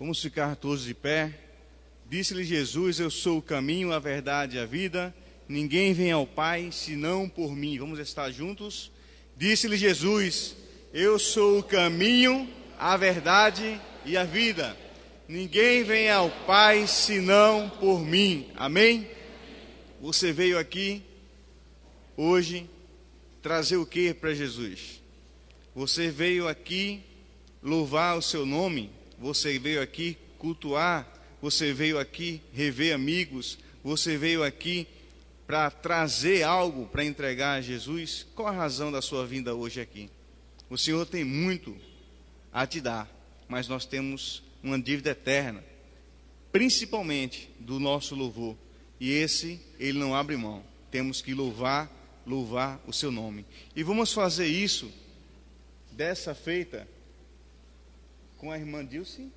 Vamos ficar todos de pé. Disse-lhe Jesus: eu sou o caminho, a verdade e a vida. Ninguém vem ao Pai senão por mim. Vamos estar juntos. Disse-lhe Jesus: eu sou o caminho, a verdade e a vida. Ninguém vem ao Pai senão por mim. Amém? Você veio aqui hoje trazer o que para Jesus? Você veio aqui louvar o seu nome? Você veio aqui cultuar? Você veio aqui rever amigos? Você veio aqui para trazer algo para entregar a Jesus? Qual a razão da sua vinda hoje aqui? O Senhor tem muito a te dar, mas nós temos uma dívida eterna, principalmente do nosso louvor. E esse, Ele não abre mão. Temos que louvar o seu nome. E vamos fazer isso dessa feita com a irmã Dilce.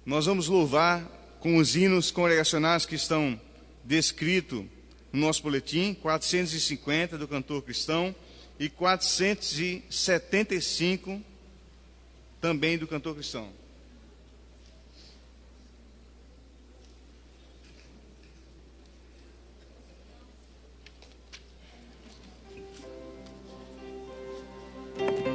Nós vamos louvar com os hinos congregacionais que estão descritos no nosso boletim, 450 do cantor cristão e 475 também do cantor cristão. Deus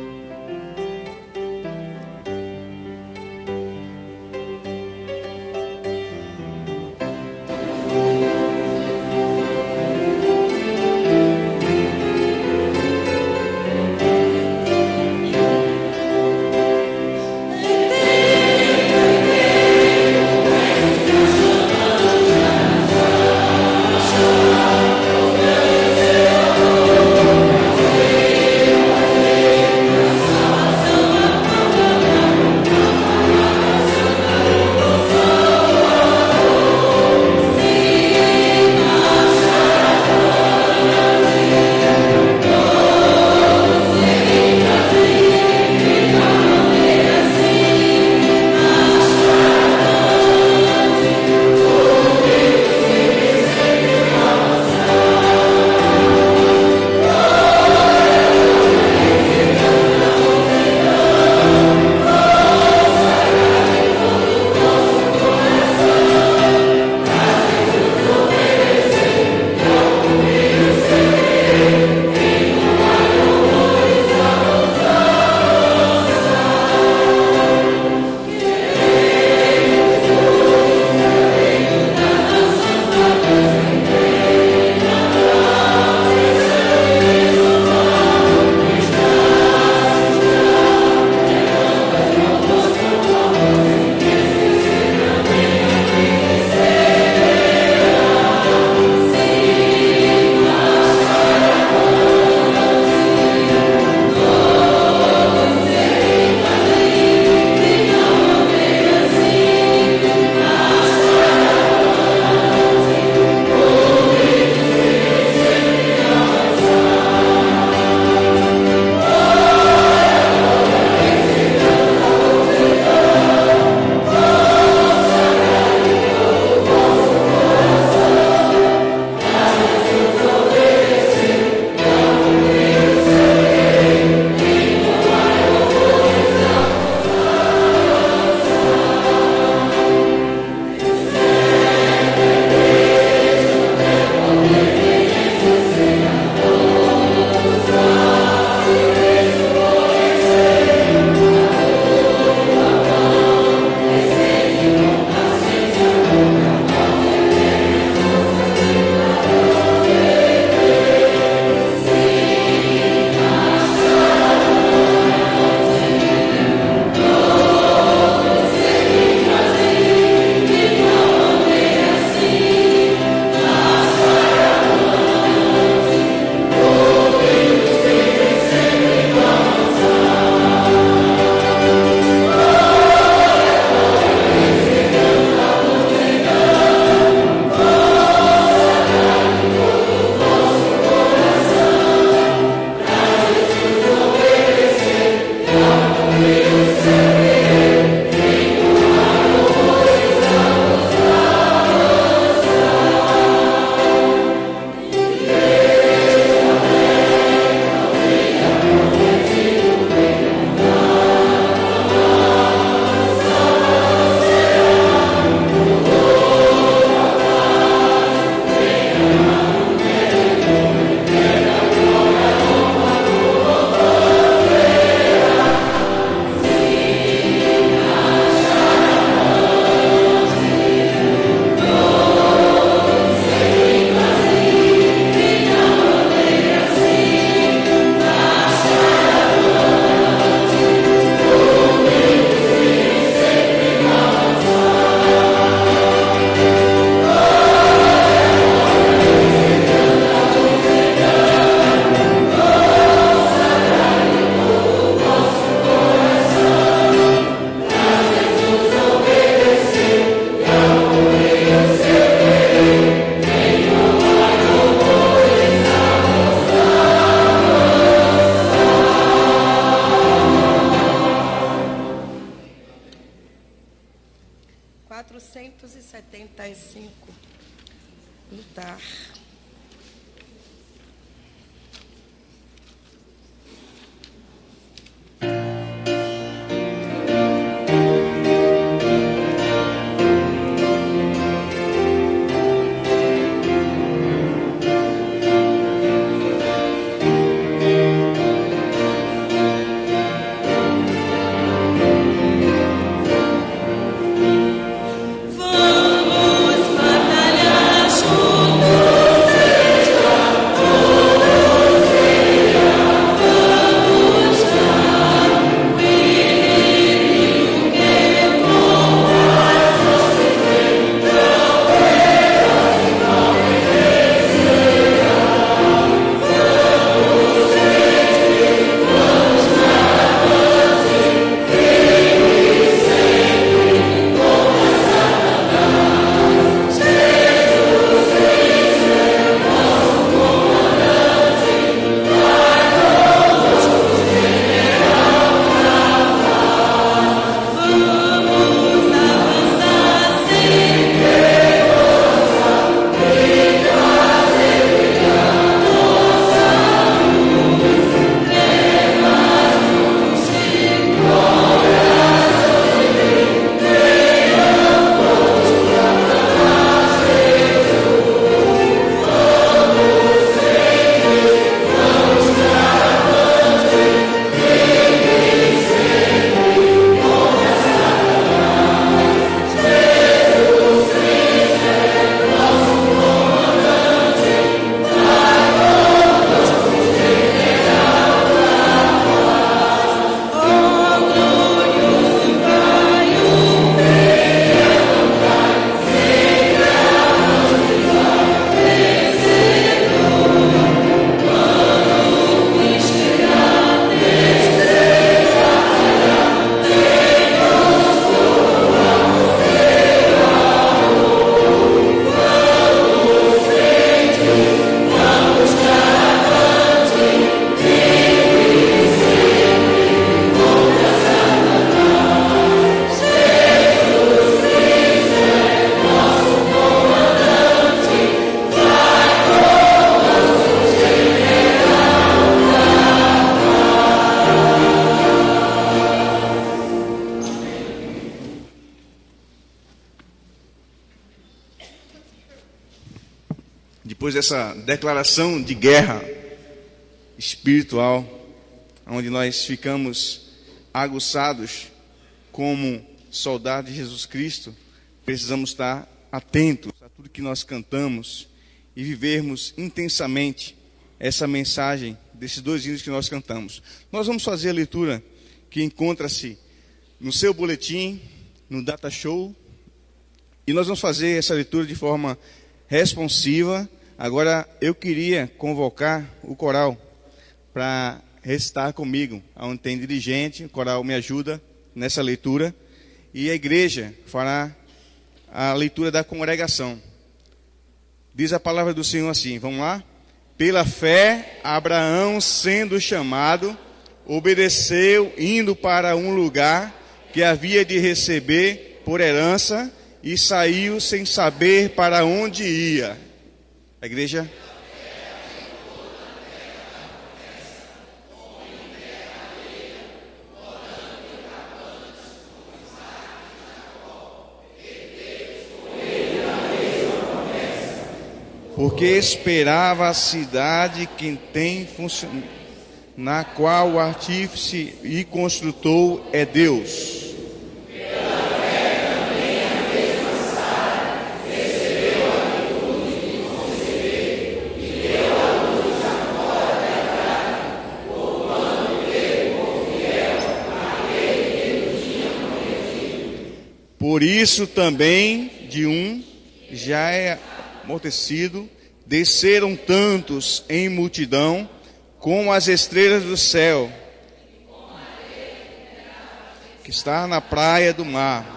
75. Lutar. Depois dessa declaração de guerra espiritual, onde nós ficamos aguçados como soldados de Jesus Cristo, precisamos estar atentos a tudo que nós cantamos e vivermos intensamente essa mensagem desses dois hinos que nós cantamos. Nós vamos fazer a leitura que encontra-se no seu boletim, no Data Show, e nós vamos fazer essa leitura de forma responsiva. Agora eu queria convocar o coral para recitar comigo, onde tem dirigente, o coral me ajuda nessa leitura, e a igreja fará a leitura da congregação. Diz a palavra do Senhor assim, vamos lá? Pela fé, Abraão, sendo chamado, obedeceu, indo para um lugar que havia de receber por herança, e saiu sem saber para onde ia. A igreja... Porque esperava a cidade que tem funcionado, na qual o artífice e construtor é Deus. Por isso também de um já é amortecido, desceram tantos em multidão, como as estrelas do céu, que está na praia do mar.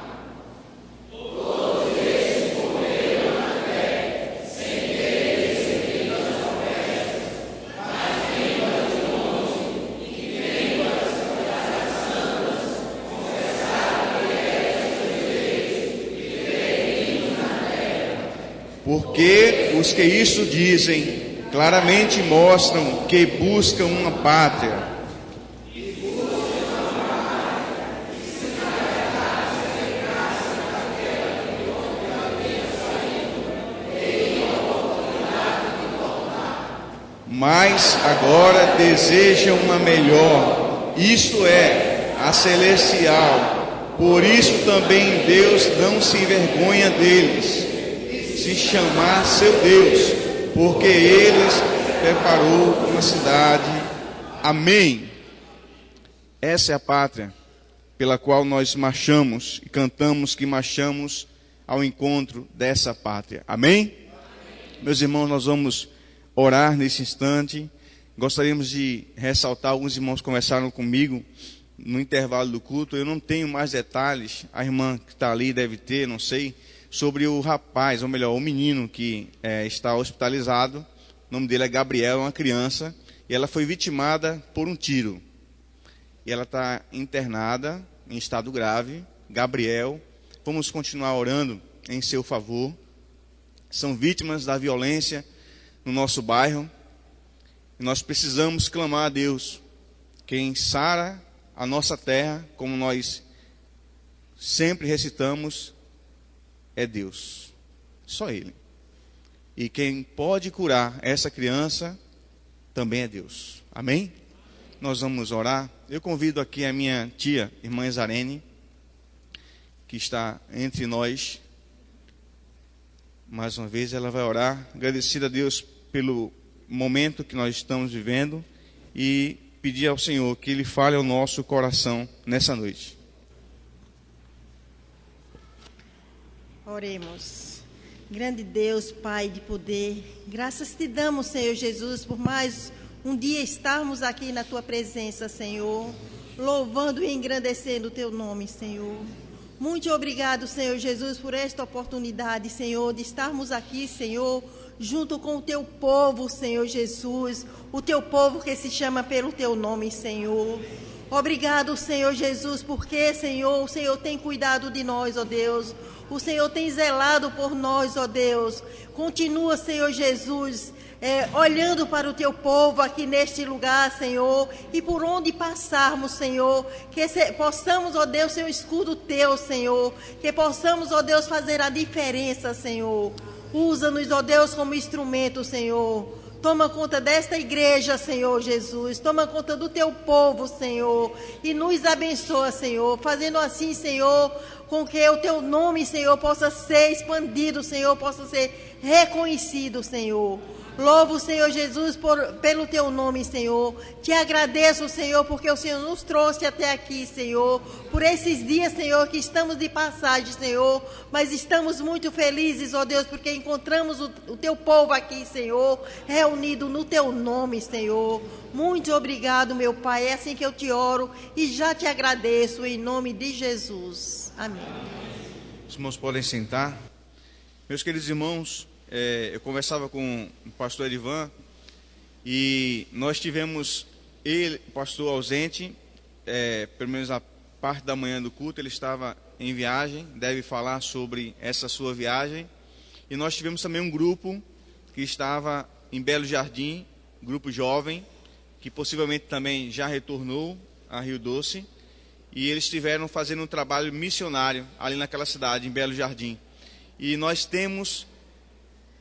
porque os que isso dizem claramente mostram que buscam uma pátria. Mas agora desejam uma melhor, isto é, a celestial. Por isso também Deus não se envergonha deles, se chamar seu Deus, porque eles preparou uma cidade. Amém. Essa é a pátria pela qual nós marchamos e cantamos que marchamos ao encontro dessa pátria. Amém? Meus irmãos, nós vamos orar nesse instante. Gostaríamos de ressaltar, alguns irmãos conversaram comigo no intervalo do culto. Eu não tenho mais detalhes, a irmã que está ali deve ter, não sei, sobre o rapaz, ou melhor, o menino que está hospitalizado. O nome dele é Gabriel, é uma criança, e ela foi vitimada por um tiro. E ela está internada em estado grave. Gabriel, vamos continuar orando em seu favor. São vítimas da violência no nosso bairro, e nós precisamos clamar a Deus. Quem sara a nossa terra, como nós sempre recitamos, é Deus, só Ele. E quem pode curar essa criança também é Deus. Amém? Nós vamos orar. Eu convido aqui a minha tia, irmã Zarene, que está entre nós. Mais uma vez ela vai orar, agradecida a Deus pelo momento que nós estamos vivendo e pedir ao Senhor que Ele fale ao nosso coração nessa noite. Oremos. Grande Deus, Pai de poder, graças te damos, Senhor Jesus, por mais um dia estarmos aqui na Tua presença, Senhor, louvando e engrandecendo o Teu nome, Senhor. Muito obrigado, Senhor Jesus, por esta oportunidade, Senhor, de estarmos aqui, Senhor, junto com o Teu povo, Senhor Jesus, o Teu povo que se chama pelo Teu nome, Senhor. Obrigado, Senhor Jesus, porque, Senhor, o Senhor tem cuidado de nós, ó Deus. O Senhor tem zelado por nós, ó Deus. Continua, Senhor Jesus, olhando para o Teu povo aqui neste lugar, Senhor, e por onde passarmos, Senhor, que possamos, ó Deus, ser um escudo Teu, Senhor, que possamos, ó Deus, fazer a diferença, Senhor. Usa-nos, ó Deus, como instrumento, Senhor. Toma conta desta igreja, Senhor Jesus. Toma conta do Teu povo, Senhor. E nos abençoa, Senhor. Fazendo assim, Senhor, com que o Teu nome, Senhor, possa ser expandido, Senhor, possa ser reconhecido, Senhor. Louvo o Senhor Jesus pelo Teu nome, Senhor. Te agradeço, Senhor, porque o Senhor nos trouxe até aqui, Senhor. Por esses dias, Senhor, que estamos de passagem, Senhor. Mas estamos muito felizes, ó Deus, porque encontramos o Teu povo aqui, Senhor, reunido no Teu nome, Senhor. Muito obrigado, meu Pai. É assim que eu te oro e já te agradeço, em nome de Jesus. Amém. Os irmãos podem sentar. Meus queridos irmãos, eu conversava com o pastor Edivan e nós tivemos ele, pastor ausente, pelo menos a parte da manhã do culto. Ele estava em viagem, deve falar sobre essa sua viagem. E nós tivemos também um grupo que estava em Belo Jardim, grupo jovem, que possivelmente também já retornou a Rio Doce. E eles estiveram fazendo um trabalho missionário ali naquela cidade, em Belo Jardim. E nós temos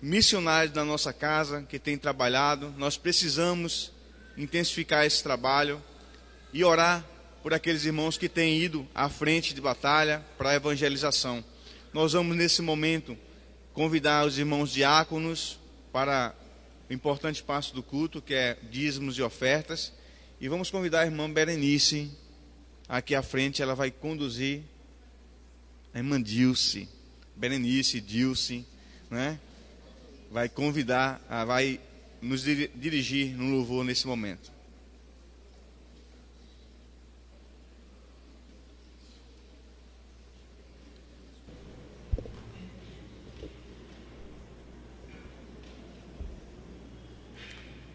missionários da nossa casa que têm trabalhado. Nós precisamos intensificar esse trabalho e orar por aqueles irmãos que têm ido à frente de batalha para a evangelização. Nós vamos nesse momento convidar os irmãos diáconos para o importante passo do culto, que é dízimos e ofertas, e vamos convidar a irmã Berenice aqui à frente. Ela vai conduzir a irmã Dilce, Berenice, Dilce, né? Vai convidar, vai nos dirigir no louvor nesse momento.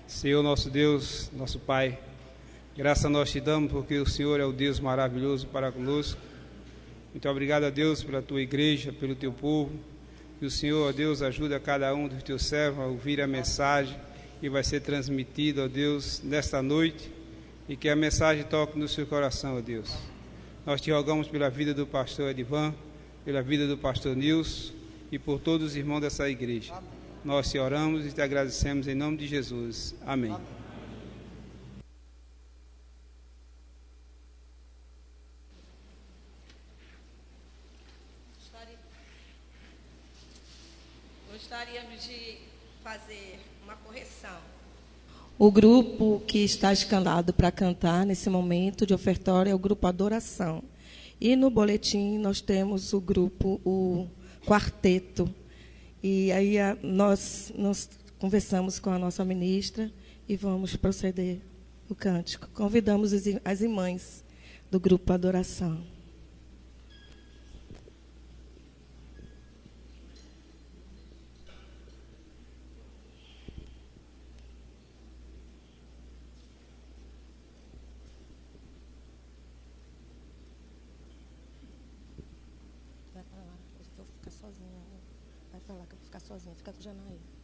Senhor nosso Deus, nosso Pai, graça nós te damos porque o Senhor é o Deus maravilhoso para conosco. Muito obrigado a Deus pela tua igreja, pelo teu povo. Que o Senhor, ó Deus, ajude a cada um dos teus servos a ouvir a mensagem que vai ser transmitida, ó Deus, nesta noite, e que a mensagem toque no seu coração, ó Deus. Nós te rogamos pela vida do pastor Edivan, pela vida do pastor Nilson e por todos os irmãos dessa igreja. Nós te oramos e te agradecemos em nome de Jesus. Amém. Gostaríamos de fazer uma correção. O grupo que está escalado para cantar nesse momento de ofertório é o grupo Adoração. E no boletim nós temos o grupo, o quarteto. E aí nós conversamos com a nossa ministra e vamos proceder o cântico. Convidamos as irmãs do grupo Adoração. Vai pra lá que eu vou ficar sozinha. Fica com o Janaína.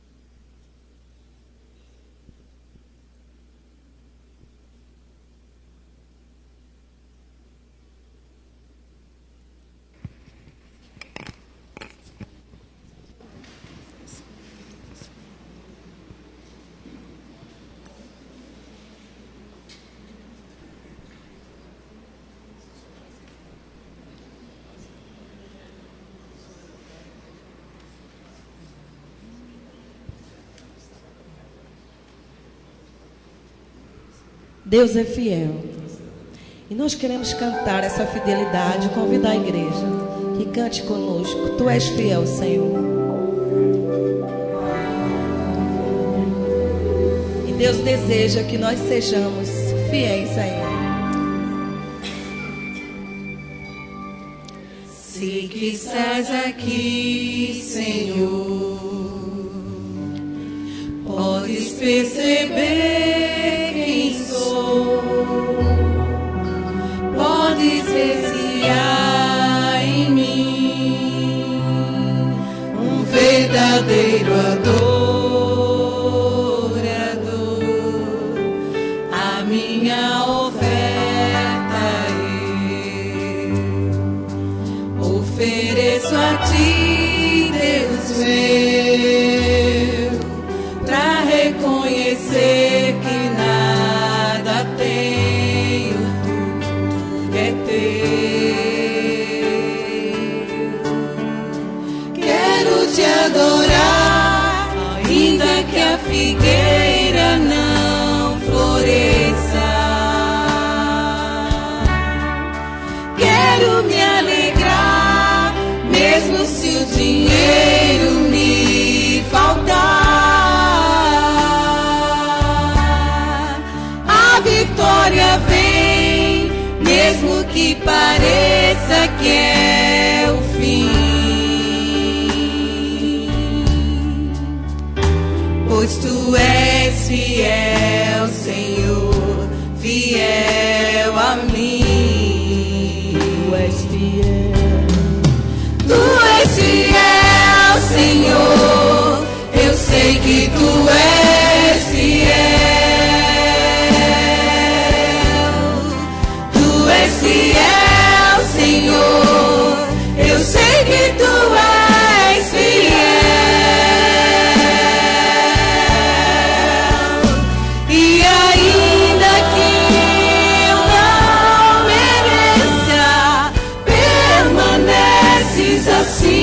Deus é fiel. E nós queremos cantar essa fidelidade, convidar a igreja que cante conosco. Tu és fiel, Senhor. E Deus deseja que nós sejamos fiéis a Ele. Se que estás aqui, Senhor, podes perceber quem sou, podes ver se há em mim um verdadeiro adorador. A minha oferta eu ofereço a ti, Deus meu, pra reconhecer que nada tenho, tudo é teu. Quero te adorar, ainda que a figueira não floresça. Quero me alegrar, mesmo se o dinheiro me faltar. A vitória vem, mesmo que pareça que é o fim. Pois tu és fiel, Senhor, fiel a mim. Tu és fiel. Tu és fiel, Senhor, eu sei que tu és fiel. Tu és fiel, Senhor, eu sei que tu és fiel. E ainda que eu não mereça, permaneces assim,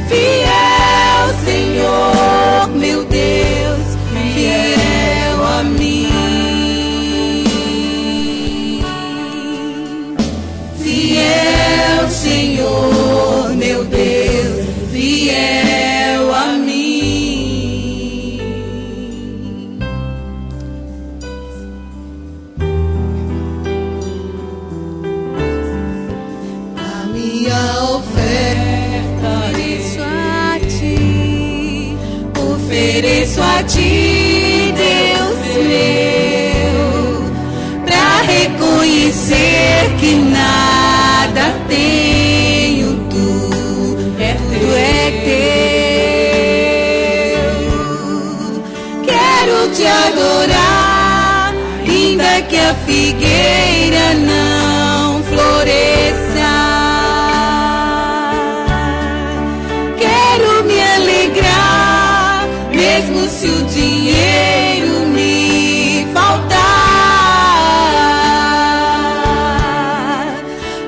fiel, Senhor, meu Deus, fiel a mim. Fiel, Senhor, meu Deus, fiel a mim. A minha oferta ofereço a ti, Deus meu, pra reconhecer que nada tenho, tu é a figueira não floresça. Quero me alegrar, mesmo se o dinheiro me faltar.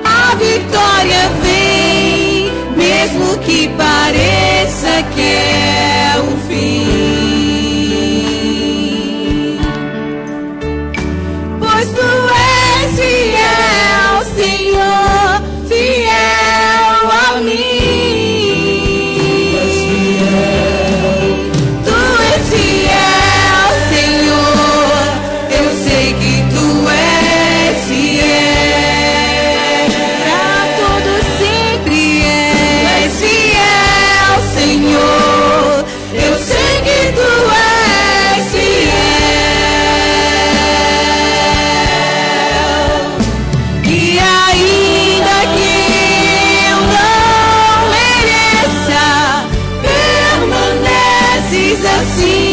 A vitória vem, mesmo que pareça que é o fim. Pois tu és fiel, Senhor, fiel a mim. Tu és fiel, Senhor, eu sei que tu és fiel. Pra todo sempre és fiel, Senhor, eu sei que tu és fiel. E ainda que eu não mereça, permaneces assim,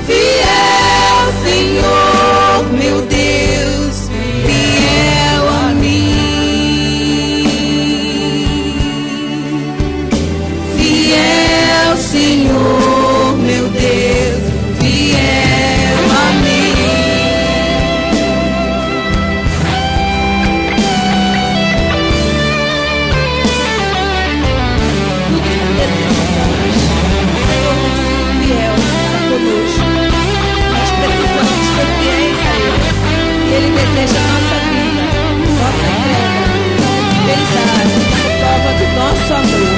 fiel, Senhor, meu Deus, fiel a mim. Fiel, Senhor, meu Deus, fiel a mim. Fiel para conosco. Nós precisamos ser fiéis a Ele. E Ele deseja a nossa vida, nossa entrega, nossa fidelidade, como prova do nosso amor.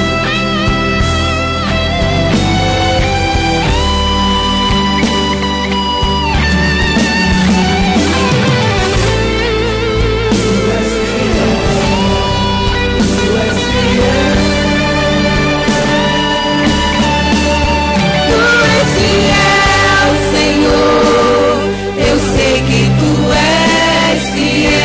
Tu és fiel, Senhor, eu sei que tu és fiel.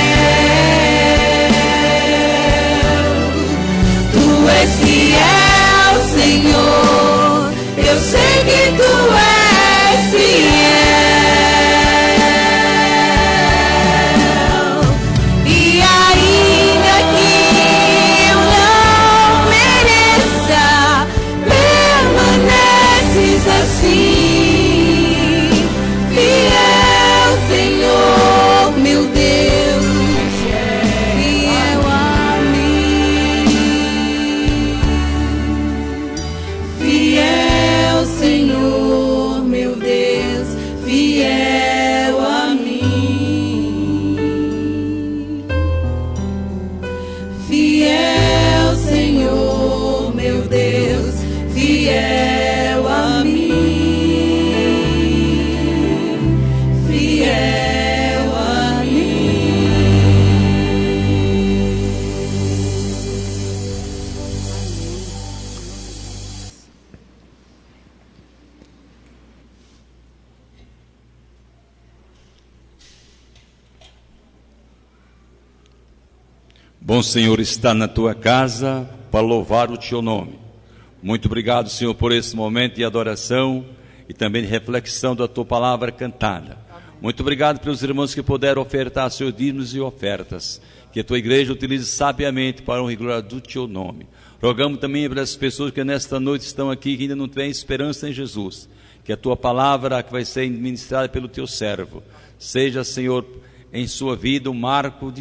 Tu és fiel, Senhor, eu sei que tu és fiel. E ainda que eu não mereça, permaneces assim, fiel, Senhor, meu Deus, fiel a mim. Fiel, Senhor, meu Deus, fiel a mim. Fiel, Senhor, meu Deus, fiel a mim. Fiel a mim. Bom, Senhor, está na tua casa para louvar o teu nome. Muito obrigado, Senhor, por esse momento de adoração e também de reflexão da tua palavra cantada. Muito obrigado pelos irmãos que puderam ofertar seus dízimos e ofertas. Que a tua igreja utilize sabiamente para honra e glória do teu nome. Rogamos também pelas pessoas que nesta noite estão aqui, que ainda não têm esperança em Jesus. Que a tua palavra, que vai ser ministrada pelo teu servo, seja, Senhor, em sua vida um marco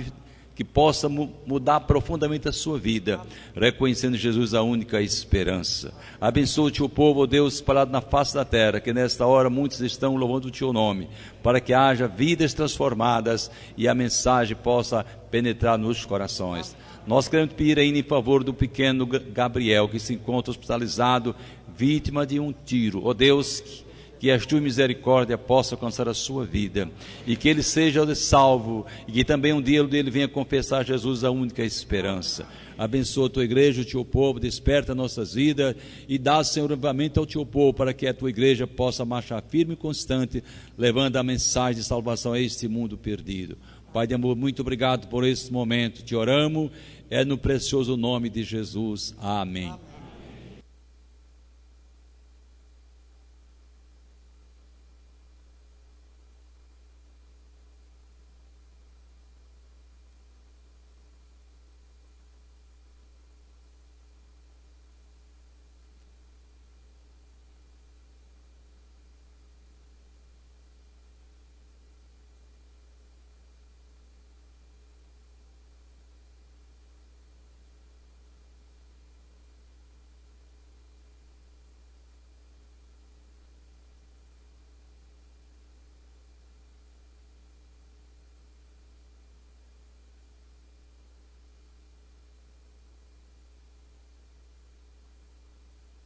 que possa mudar profundamente a sua vida, reconhecendo Jesus a única esperança. Abençoa o teu povo, ó Deus, espalhado na face da terra, que nesta hora muitos estão louvando o teu nome, para que haja vidas transformadas e a mensagem possa penetrar nos corações. Nós queremos pedir ainda em favor do pequeno Gabriel, que se encontra hospitalizado, vítima de um tiro. Ó Deus, que a tua misericórdia possa alcançar a sua vida, e que ele seja salvo, e que também um dia ele venha confessar Jesus a única esperança. Abençoa a tua igreja, o teu povo, desperta nossas vidas, e dá, Senhor, livramento ao teu povo, para que a tua igreja possa marchar firme e constante, levando a mensagem de salvação a este mundo perdido. Pai de amor, muito obrigado por esse momento, te oramos, é no precioso nome de Jesus, amém.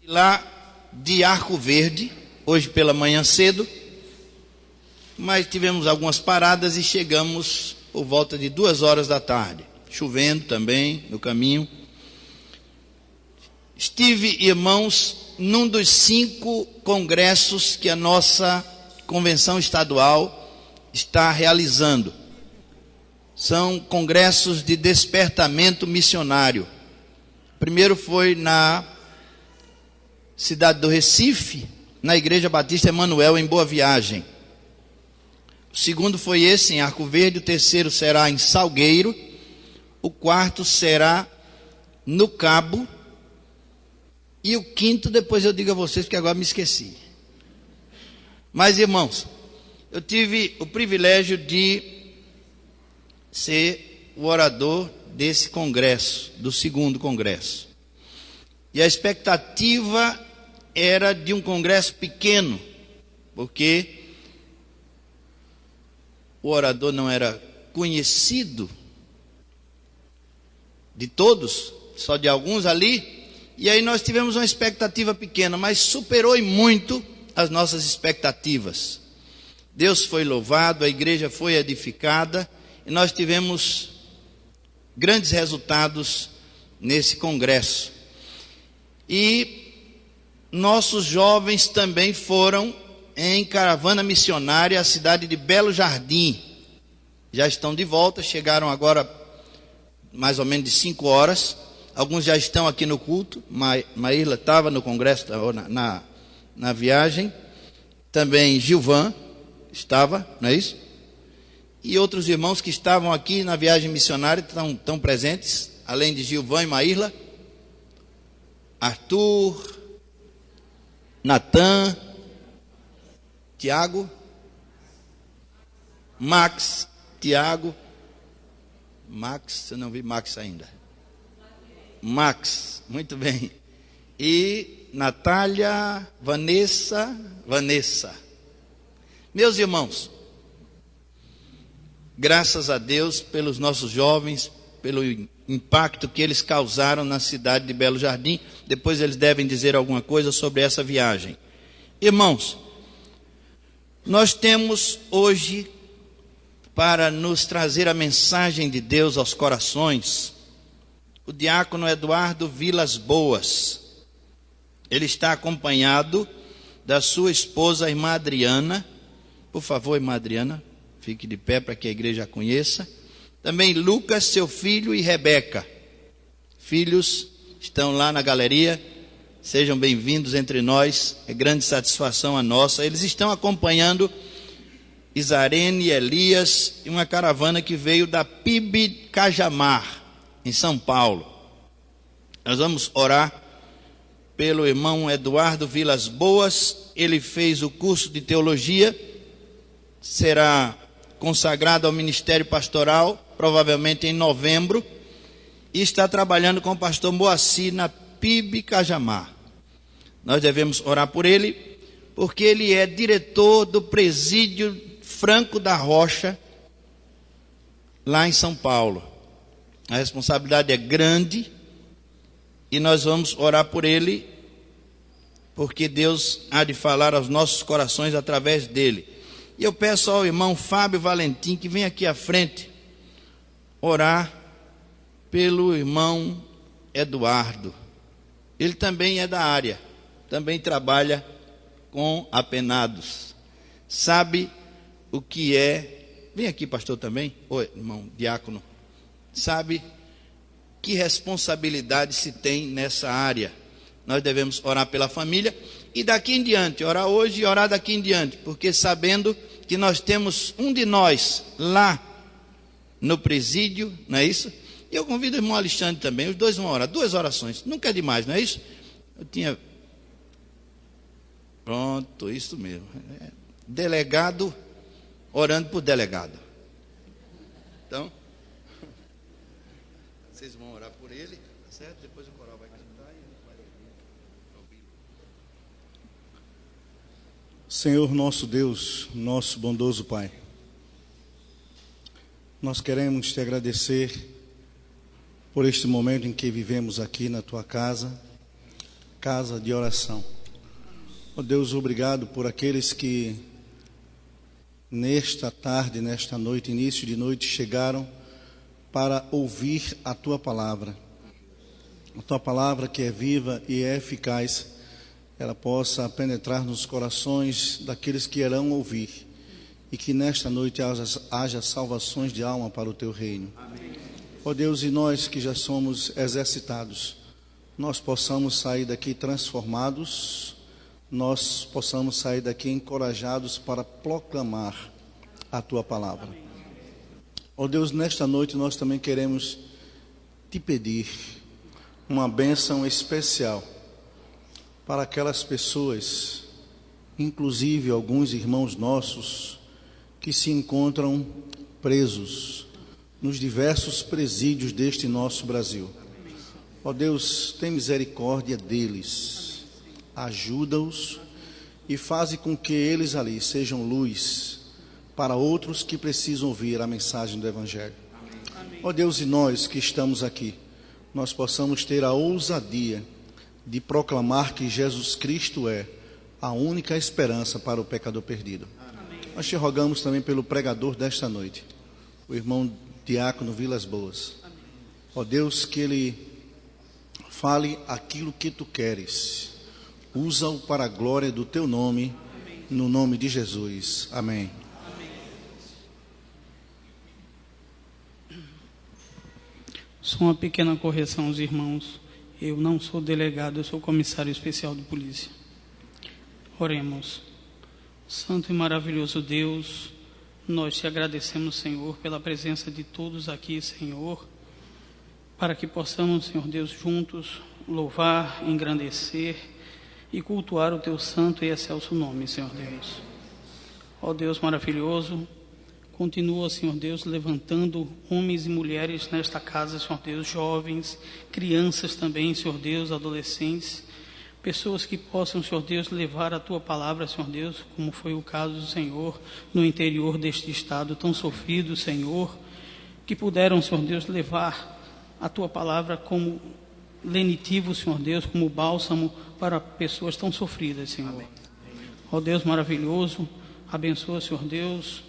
lá de Arco Verde, hoje pela manhã cedo, mas tivemos algumas paradas e chegamos por volta de 2 horas da tarde, chovendo também no caminho. Estive, irmãos, num dos 5 congressos que a nossa convenção estadual está realizando. São congressos de despertamento missionário. O primeiro foi na cidade do Recife, na Igreja Batista Emanuel, em Boa Viagem. O segundo foi esse, em Arco Verde. O terceiro será em Salgueiro. O quarto será no Cabo. E o quinto, depois eu digo a vocês, porque agora me esqueci. Mas, irmãos, eu tive o privilégio de ser o orador desse congresso, do 2º congresso. E a expectativa era de um congresso pequeno, porque o orador não era conhecido de todos, só de alguns ali. E aí nós tivemos uma expectativa pequena, mas superou em muito as nossas expectativas. Deus foi louvado, a igreja foi edificada e nós tivemos grandes resultados nesse congresso. E nossos jovens também foram em caravana missionária à cidade de Belo Jardim. Já estão de volta, chegaram agora mais ou menos de 5 horas. Alguns já estão aqui no culto. Maíla estava no congresso, na viagem. Também Gilvan estava, não é isso? E outros irmãos que estavam aqui na viagem missionária estão presentes, além de Gilvan e Maíla. Arthur, Natan, Tiago, Max, Tiago, Max, eu não vi Max ainda. Max, muito bem. E Natália, Vanessa. Meus irmãos, graças a Deus pelos nossos jovens, pelo impacto que eles causaram na cidade de Belo Jardim. Depois eles devem dizer alguma coisa sobre essa viagem. Irmãos, nós temos hoje, para nos trazer a mensagem de Deus aos corações, o diácono Eduardo Vilas Boas. Ele está acompanhado da sua esposa, a irmã Adriana. Por favor, irmã Adriana, fique de pé para que a igreja a conheça. Também Lucas, seu filho, e Rebeca. Filhos estão lá na galeria. Sejam bem-vindos entre nós. É grande satisfação a nossa. Eles estão acompanhando Isarene e Elias e uma caravana que veio da PIB Cajamar, em São Paulo. Nós vamos orar pelo irmão Eduardo Vilas Boas. Ele fez o curso de teologia, será consagrado ao ministério pastoral, provavelmente em novembro, e está trabalhando com o pastor Moacir na PIB Cajamar. Nós devemos orar por ele, porque ele é diretor do presídio Franco da Rocha, lá em São Paulo. A responsabilidade é grande e nós vamos orar por ele, porque Deus há de falar aos nossos corações através dele. E eu peço ao irmão Fábio Valentim que venha aqui à frente orar pelo irmão Eduardo. Ele também é da área, também trabalha com apenados, sabe o que é. Vem aqui, pastor, também. Oi, irmão diácono. Sabe que responsabilidade se tem nessa área. Nós devemos orar pela família e daqui em diante, orar hoje e orar daqui em diante, porque sabendo que nós temos um de nós lá no presídio, não é isso? E eu convido o irmão Alexandre também, os dois vão orar, 2 orações, nunca é demais, não é isso? Eu tinha... Pronto, isso mesmo. Delegado orando por delegado. Então, vocês vão orar por ele, tá certo? Depois o coral vai cantar e vai ouvir. Senhor nosso Deus, nosso bondoso Pai, nós queremos te agradecer por este momento em que vivemos aqui na tua casa, casa de oração. Ó Deus, obrigado por aqueles que nesta tarde, nesta noite, início de noite, chegaram para ouvir a Tua palavra. A Tua palavra que é viva e é eficaz, ela possa penetrar nos corações daqueles que irão ouvir, e que nesta noite haja salvações de alma para o Teu reino. Ó Deus, e nós que já somos exercitados, nós possamos sair daqui transformados, nós possamos sair daqui encorajados para proclamar a Tua palavra. Ó Deus, nesta noite nós também queremos Te pedir uma bênção especial para aquelas pessoas, inclusive alguns irmãos nossos, que se encontram presos nos diversos presídios deste nosso Brasil. Ó Deus, tem misericórdia deles, ajuda-os e faze com que eles ali sejam luz para outros que precisam ouvir a mensagem do Evangelho. Ó Deus, e nós que estamos aqui, nós possamos ter a ousadia de proclamar que Jesus Cristo é a única esperança para o pecador perdido. Nós te rogamos também pelo pregador desta noite, o irmão Diácono Vilas Boas. Ó Deus, que ele fale aquilo que Tu queres. Usa-o para a glória do Teu nome, no nome de Jesus. Amém. Só uma pequena correção aos irmãos. Eu não sou delegado, eu sou comissário especial de polícia. Oremos. Santo e maravilhoso Deus, nós Te agradecemos, Senhor, pela presença de todos aqui, Senhor, para que possamos, Senhor Deus, juntos louvar, engrandecer e cultuar o Teu santo e excelso nome, Senhor Deus. Ó Deus maravilhoso, continua, Senhor Deus, levantando homens e mulheres nesta casa, Senhor Deus, jovens, crianças também, Senhor Deus, adolescentes, pessoas que possam, Senhor Deus, levar a Tua palavra, Senhor Deus, como foi o caso do Senhor no interior deste estado tão sofrido, Senhor, que puderam, Senhor Deus, levar a Tua palavra como lenitivo, Senhor Deus, como bálsamo para pessoas tão sofridas, Senhor. Ó Deus maravilhoso, abençoa, Senhor Deus,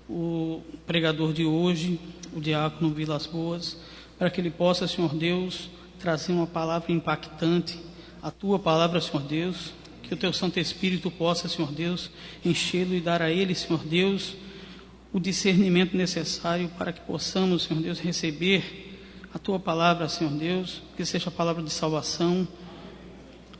o pregador de hoje, o Diácono Vilas Boas, para que ele possa, Senhor Deus, trazer uma palavra impactante, a Tua palavra, Senhor Deus, que o Teu Santo Espírito possa, Senhor Deus, enchê-lo e dar a ele, Senhor Deus, o discernimento necessário para que possamos, Senhor Deus, receber a Tua palavra, Senhor Deus, que seja a palavra de salvação.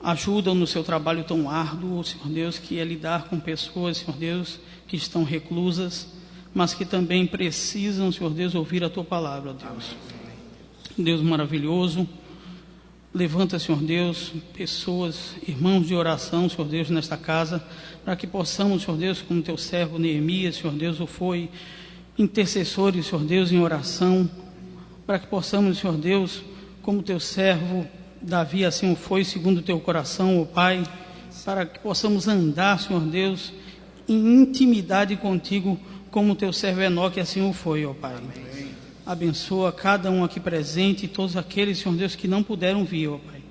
Ajuda-o no seu trabalho tão árduo, Senhor Deus, que é lidar com pessoas, Senhor Deus, que estão reclusas, mas que também precisam, Senhor Deus, ouvir a Tua palavra, Deus. Deus maravilhoso, levanta, Senhor Deus, pessoas, irmãos de oração, Senhor Deus, nesta casa, para que possamos, Senhor Deus, como Teu servo Neemias, Senhor Deus, o foi, intercessores, Senhor Deus, em oração, para que possamos, Senhor Deus, como Teu servo Davi assim o foi, segundo o Teu coração, ó Pai, para que possamos andar, Senhor Deus, em intimidade contigo, como o Teu servo Enoque assim o foi, ó Pai. Abençoa cada um aqui presente e todos aqueles, Senhor Deus, que não puderam vir, ó Pai.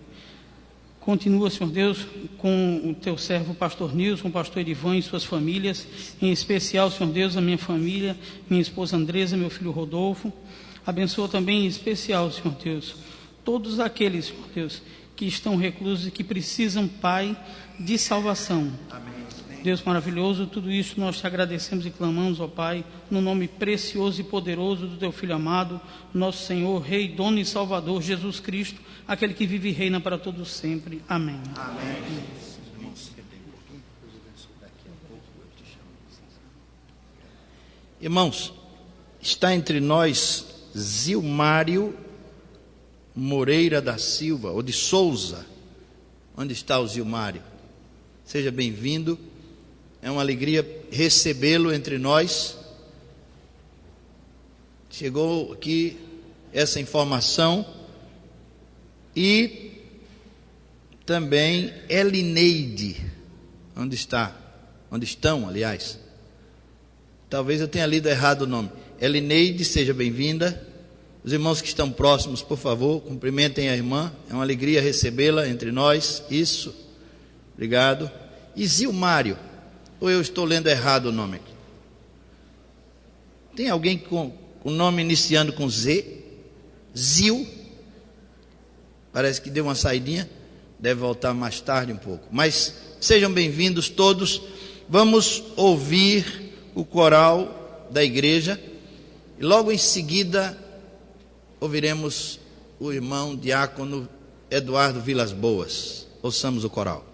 Continua, Senhor Deus, com o Teu servo Pastor Nilson, o Pastor Edivan e suas famílias, em especial, Senhor Deus, a minha família, minha esposa Andresa, meu filho Rodolfo. Abençoa também em especial, Senhor Deus, todos aqueles, Senhor Deus, que estão reclusos e que precisam, Pai, de salvação. Amém. Deus maravilhoso, tudo isso nós Te agradecemos e clamamos, ó Pai, no nome precioso e poderoso do Teu Filho amado, nosso Senhor, Rei, Dono e Salvador, Jesus Cristo, aquele que vive e reina para todos sempre. Amém. Amém. Irmãos, está entre nós Zilmário Moreira da Silva, ou de Souza. Onde está o Zilmário? Seja bem-vindo. É uma alegria recebê-lo entre nós. Chegou aqui essa informação. E também Elineide. Onde está? Onde estão, aliás? Talvez eu tenha lido errado o nome. Elineide, seja bem-vinda. Os irmãos que estão próximos, por favor, cumprimentem a irmã. É uma alegria recebê-la entre nós. Isso. Obrigado. E Zilmário. Ou eu estou lendo errado o nome aqui? Tem alguém com o nome iniciando com Z? Zil. Parece que deu uma saidinha. Deve voltar mais tarde um pouco. Mas sejam bem-vindos todos. Vamos ouvir o coral da igreja. E logo em seguida ouviremos o irmão diácono Eduardo Vilas Boas. Ouçamos o coral.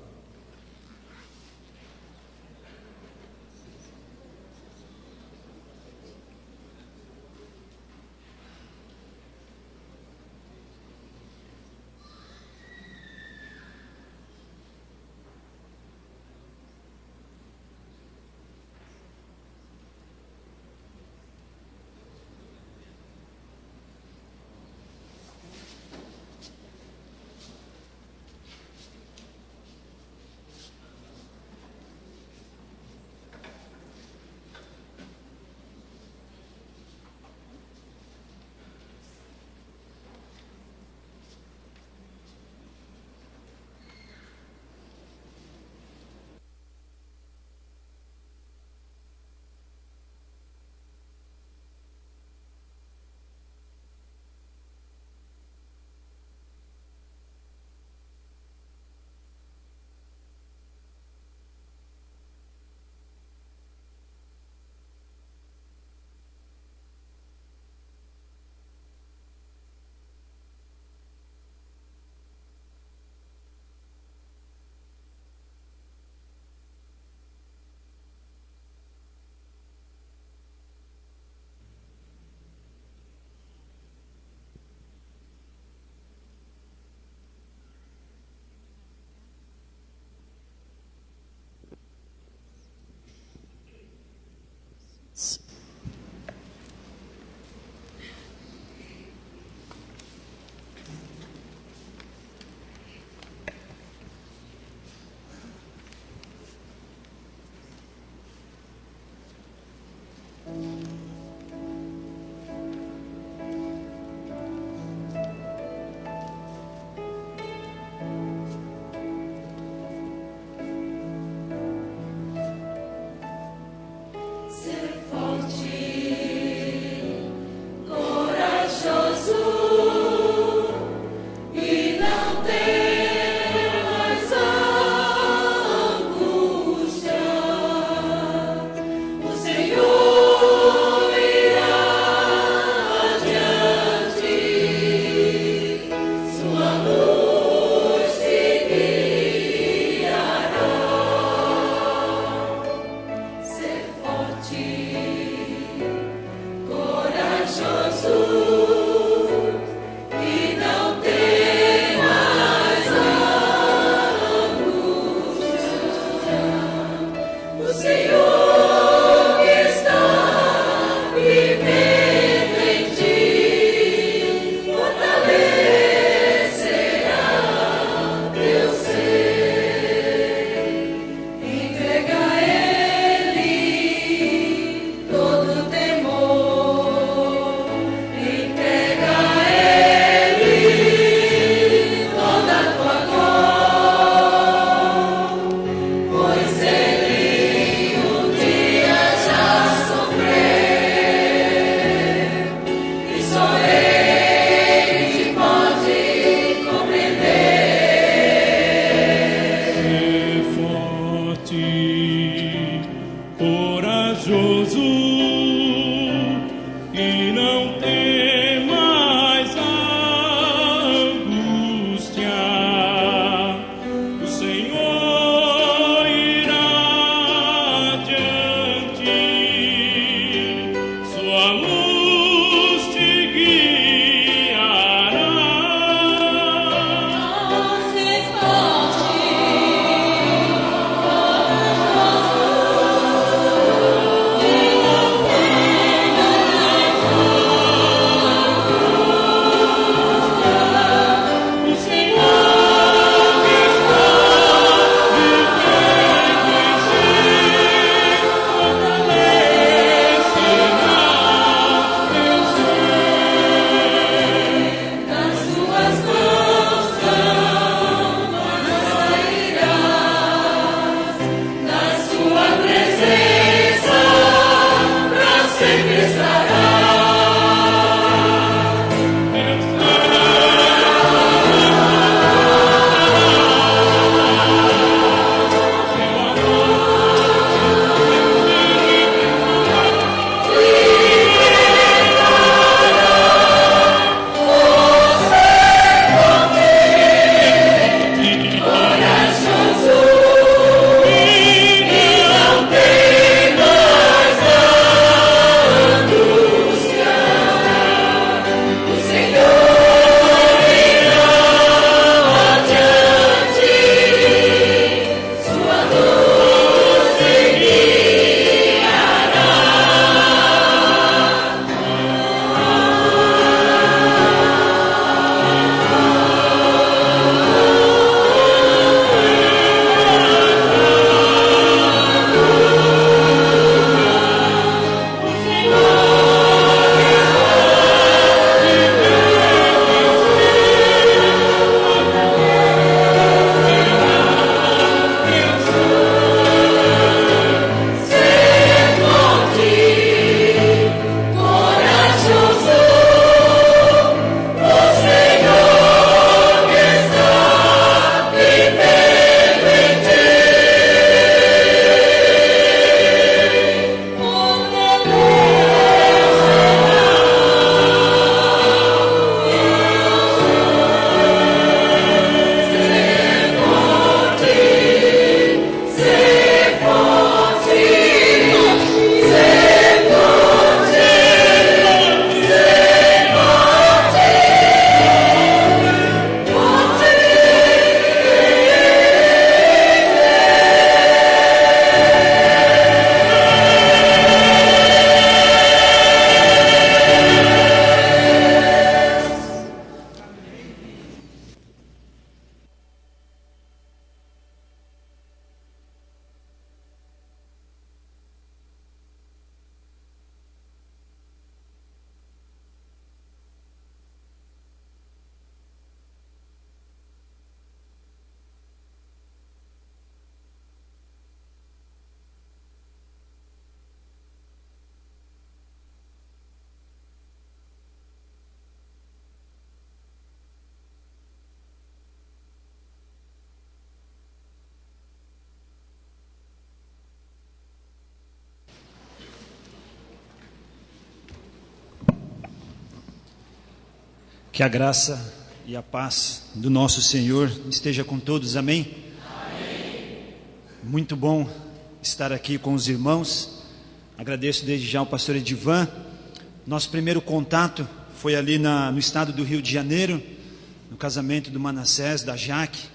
Que a graça e a paz do nosso Senhor esteja com todos, amém? Amém. Muito bom estar aqui com os irmãos. Agradeço desde já ao pastor Edivan. Nosso primeiro contato foi ali no estado do Rio de Janeiro, no casamento do Manassés, da Jaque.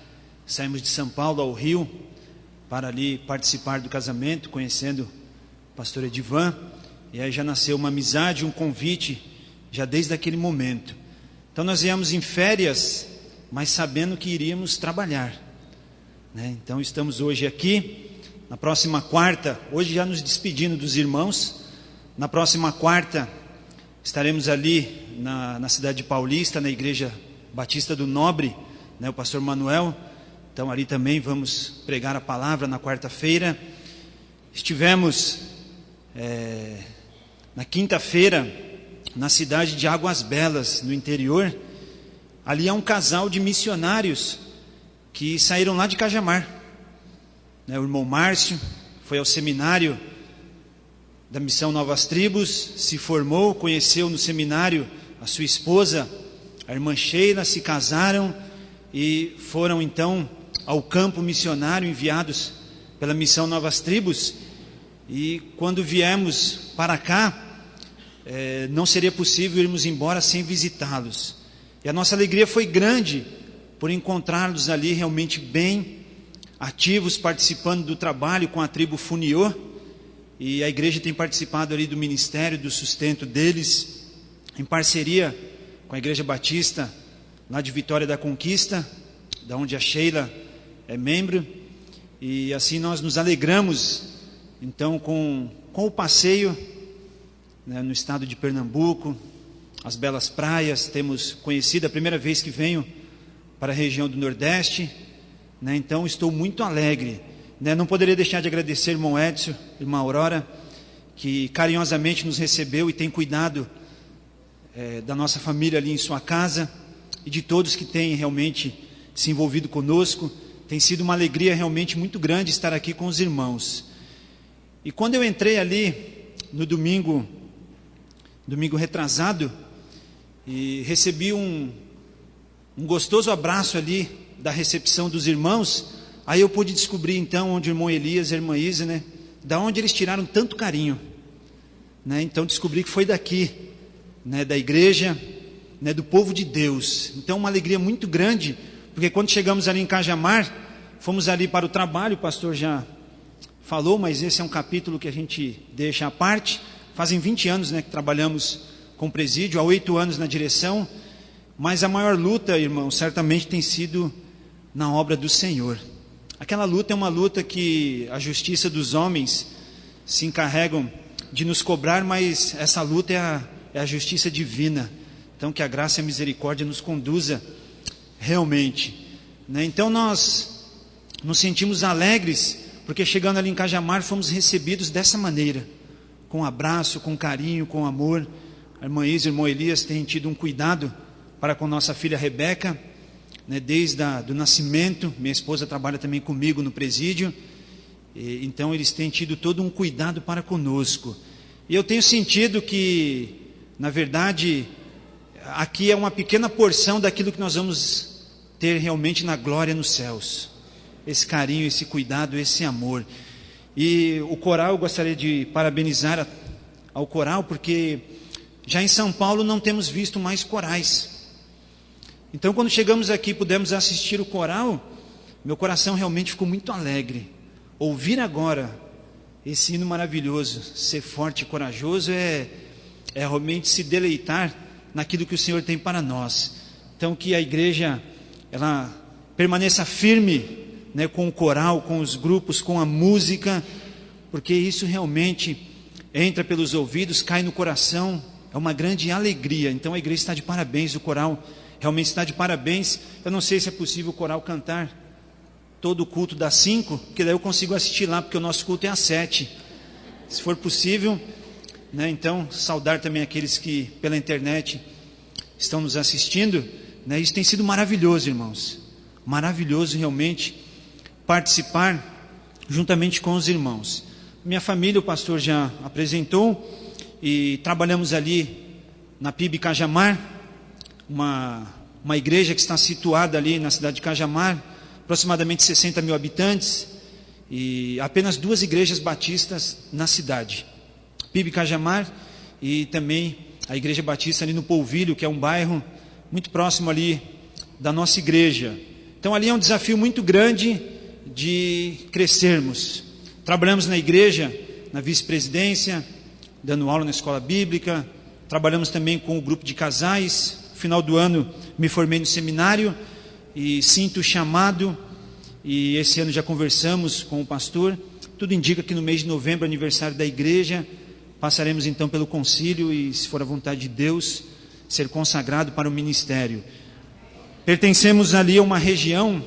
Saímos de São Paulo ao Rio para ali participar do casamento, conhecendo o pastor Edivan. E aí já nasceu uma amizade, um convite, já desde aquele momento. Então nós viemos em férias, mas sabendo que iríamos trabalhar, né? Então estamos hoje aqui. Na próxima quarta, hoje já nos despedindo dos irmãos. Na próxima quarta estaremos ali na cidade de Paulista, na Igreja Batista do Nobre, né? O pastor Manuel. Então ali também vamos pregar a palavra na quarta-feira. Estivemos na quinta-feira na cidade de Águas Belas, no interior. Ali há um casal de missionários que saíram lá de Cajamar, né? O irmão Márcio foi ao seminário da Missão Novas Tribos, se formou, conheceu no seminário a sua esposa, a irmã Sheila, se casaram e foram então ao campo missionário, enviados pela Missão Novas Tribos. E quando viemos para cá, não seria possível irmos embora sem visitá-los. E a nossa alegria foi grande por encontrá-los ali realmente bem ativos, participando do trabalho com a tribo Funiô. E a igreja tem participado ali do ministério, do sustento deles, em parceria com a Igreja Batista, lá de Vitória da Conquista, da onde a Sheila é membro. E assim nós nos alegramos, então, com o passeio, né, no estado de Pernambuco, as belas praias. Temos conhecido, a primeira vez que venho para a região do Nordeste, né? Então estou muito alegre, né? Não poderia deixar de agradecer ao irmão Edson, irmã Aurora, que carinhosamente nos recebeu e tem cuidado da nossa família ali em sua casa, e de todos que têm realmente se envolvido conosco. Tem sido uma alegria realmente muito grande estar aqui com os irmãos. E quando eu entrei ali no domingo retrasado, e recebi um gostoso abraço ali da recepção dos irmãos, aí eu pude descobrir então onde o irmão Elias e a irmã Isa, né, da onde eles tiraram tanto carinho, né? Então descobri que foi daqui, né, da igreja, né, do povo de Deus. Então uma alegria muito grande, porque quando chegamos ali em Cajamar, fomos ali para o trabalho. O pastor já falou, mas esse é um capítulo que a gente deixa à parte. Fazem 20 anos, né, que trabalhamos com o presídio, há 8 anos na direção, mas a maior luta, irmão, certamente tem sido na obra do Senhor. Aquela luta é uma luta que a justiça dos homens se encarregam de nos cobrar, mas essa luta é a justiça divina. Então que a graça e a misericórdia nos conduza realmente, né? Então nós nos sentimos alegres, porque chegando ali em Cajamar fomos recebidos dessa maneira, com abraço, com carinho, com amor. A irmã Isa e o irmão Elias têm tido um cuidado para com nossa filha Rebeca, né, desde do nascimento. Minha esposa trabalha também comigo no presídio, então eles têm tido todo um cuidado para conosco. E eu tenho sentido que, na verdade, aqui é uma pequena porção daquilo que nós vamos ter realmente na glória nos céus. Esse carinho, esse cuidado, esse amor. E o coral, eu gostaria de parabenizar ao coral, porque já em São Paulo não temos visto mais corais. Então quando chegamos aqui, pudemos assistir o coral, meu coração realmente ficou muito alegre. Ouvir agora esse hino maravilhoso, ser forte e corajoso, é realmente se deleitar naquilo que o Senhor tem para nós. Então que a igreja, ela permaneça firme, né, com o coral, com os grupos, com a música, porque isso realmente entra pelos ouvidos, cai no coração, é uma grande alegria. Então a igreja está de parabéns, o coral realmente está de parabéns. Eu não sei se é possível o coral cantar todo o culto das 5, porque daí eu consigo assistir lá, porque o nosso culto é às 7. Se for possível, né, então saudar também aqueles que pela internet estão nos assistindo, né. Isso tem sido maravilhoso, irmãos, maravilhoso realmente participar juntamente com os irmãos. Minha família, o pastor já apresentou, e trabalhamos ali na PIB Cajamar, uma igreja que está situada ali na cidade de Cajamar, aproximadamente 60 mil habitantes, e apenas 2 igrejas batistas na cidade, PIB Cajamar e também a igreja batista ali no Polvilho, que é um bairro muito próximo ali da nossa igreja. Então ali é um desafio muito grande de crescermos. Trabalhamos na igreja, na vice-presidência, dando aula na escola bíblica, trabalhamos também com o grupo de casais. No final do ano me formei no seminário e sinto o chamado, e esse ano já conversamos com o pastor. Tudo indica que no mês de novembro, aniversário da igreja, passaremos então pelo concílio e, se for a vontade de Deus, ser consagrado para o ministério. Pertencemos ali a uma região,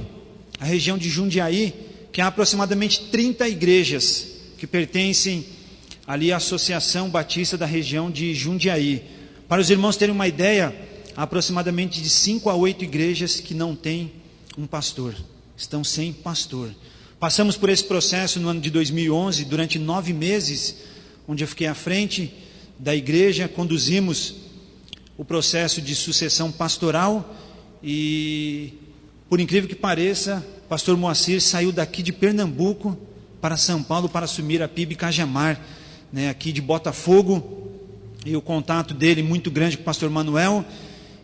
a região de Jundiaí, que há aproximadamente 30 igrejas que pertencem ali à Associação Batista da região de Jundiaí. Para os irmãos terem uma ideia, há aproximadamente de 5 a 8 igrejas que não têm um pastor, estão sem pastor. Passamos por esse processo no ano de 2011, durante 9 meses, onde eu fiquei à frente da igreja, conduzimos o processo de sucessão pastoral e, por incrível que pareça, o pastor Moacir saiu daqui de Pernambuco para São Paulo para assumir a PIB Cajamar, aqui de Botafogo, e o contato dele muito grande com o pastor Manuel,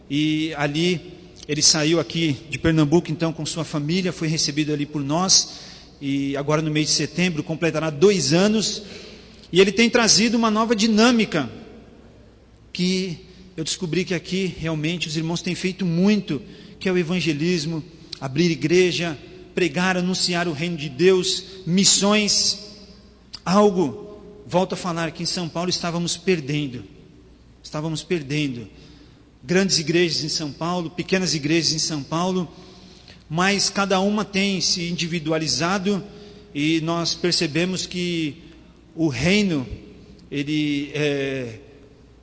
e ali ele saiu aqui de Pernambuco então com sua família, foi recebido ali por nós, e agora no mês de setembro completará 2 anos, e ele tem trazido uma nova dinâmica, que eu descobri que aqui realmente os irmãos têm feito muito, que é o evangelismo, abrir igreja, pregar, anunciar o reino de Deus, missões, algo, volto a falar, que em São Paulo estávamos perdendo, grandes igrejas em São Paulo, pequenas igrejas em São Paulo, mas cada uma tem se individualizado, e nós percebemos que o reino, ele é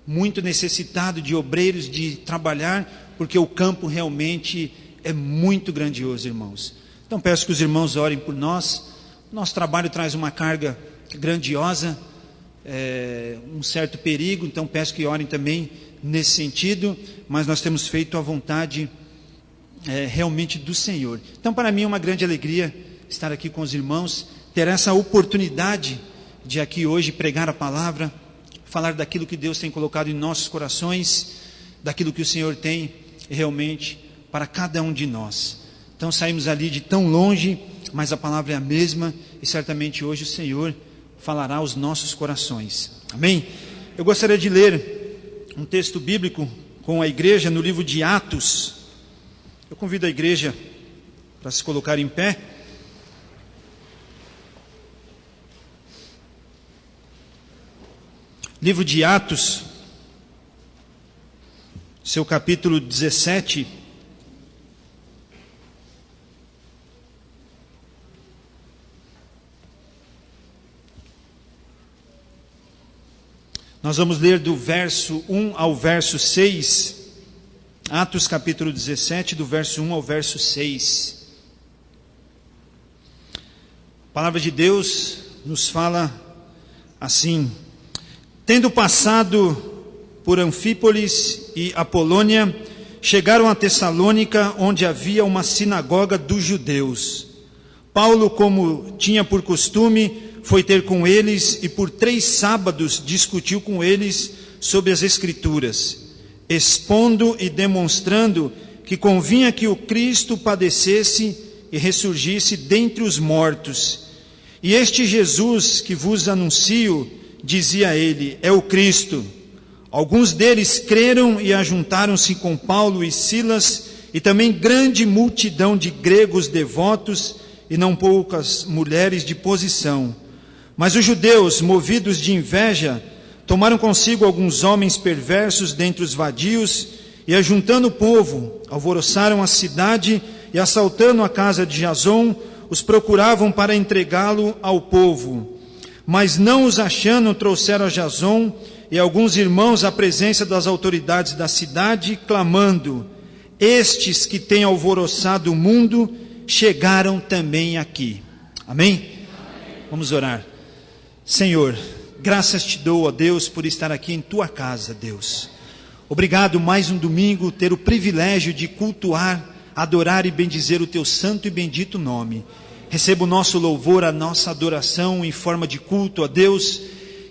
muito necessitado de obreiros, de trabalhar, porque o campo realmente é muito grandioso, irmãos. Então peço que os irmãos orem por nós. Nosso trabalho traz uma carga grandiosa, um certo perigo, então peço que orem também nesse sentido, mas nós temos feito a vontade realmente do Senhor. Então para mim é uma grande alegria estar aqui com os irmãos, ter essa oportunidade de aqui hoje pregar a palavra, falar daquilo que Deus tem colocado em nossos corações, daquilo que o Senhor tem realmente para cada um de nós. Então saímos ali de tão longe, mas a palavra é a mesma, e certamente hoje o Senhor falará aos nossos corações. Amém? Eu gostaria de ler um texto bíblico com a igreja no livro de Atos. Eu convido a igreja para se colocar em pé. Livro de Atos, seu capítulo 17. Nós vamos ler do verso 1 ao verso 6. Atos capítulo 17, do verso 1 ao verso 6. A palavra de Deus nos fala assim: tendo passado por Anfípolis e Apolônia, chegaram a Tessalônica, onde havia uma sinagoga dos judeus. Paulo, como tinha por costume, foi ter com eles e por 3 sábados discutiu com eles sobre as Escrituras, expondo e demonstrando que convinha que o Cristo padecesse e ressurgisse dentre os mortos. E este Jesus que vos anuncio, dizia ele, é o Cristo. Alguns deles creram e ajuntaram-se com Paulo e Silas, e também grande multidão de gregos devotos e não poucas mulheres de posição. Mas os judeus, movidos de inveja, tomaram consigo alguns homens perversos dentre os vadios, e ajuntando o povo, alvoroçaram a cidade, e assaltando a casa de Jason, os procuravam para entregá-lo ao povo. Mas não os achando, trouxeram a Jason e alguns irmãos à presença das autoridades da cidade, clamando: estes que têm alvoroçado o mundo, chegaram também aqui. Amém? Vamos orar. Senhor, graças te dou, ó Deus, por estar aqui em tua casa, Deus. Obrigado mais um domingo ter o privilégio de cultuar, adorar e bendizer o teu santo e bendito nome. Receba o nosso louvor, a nossa adoração em forma de culto a Deus.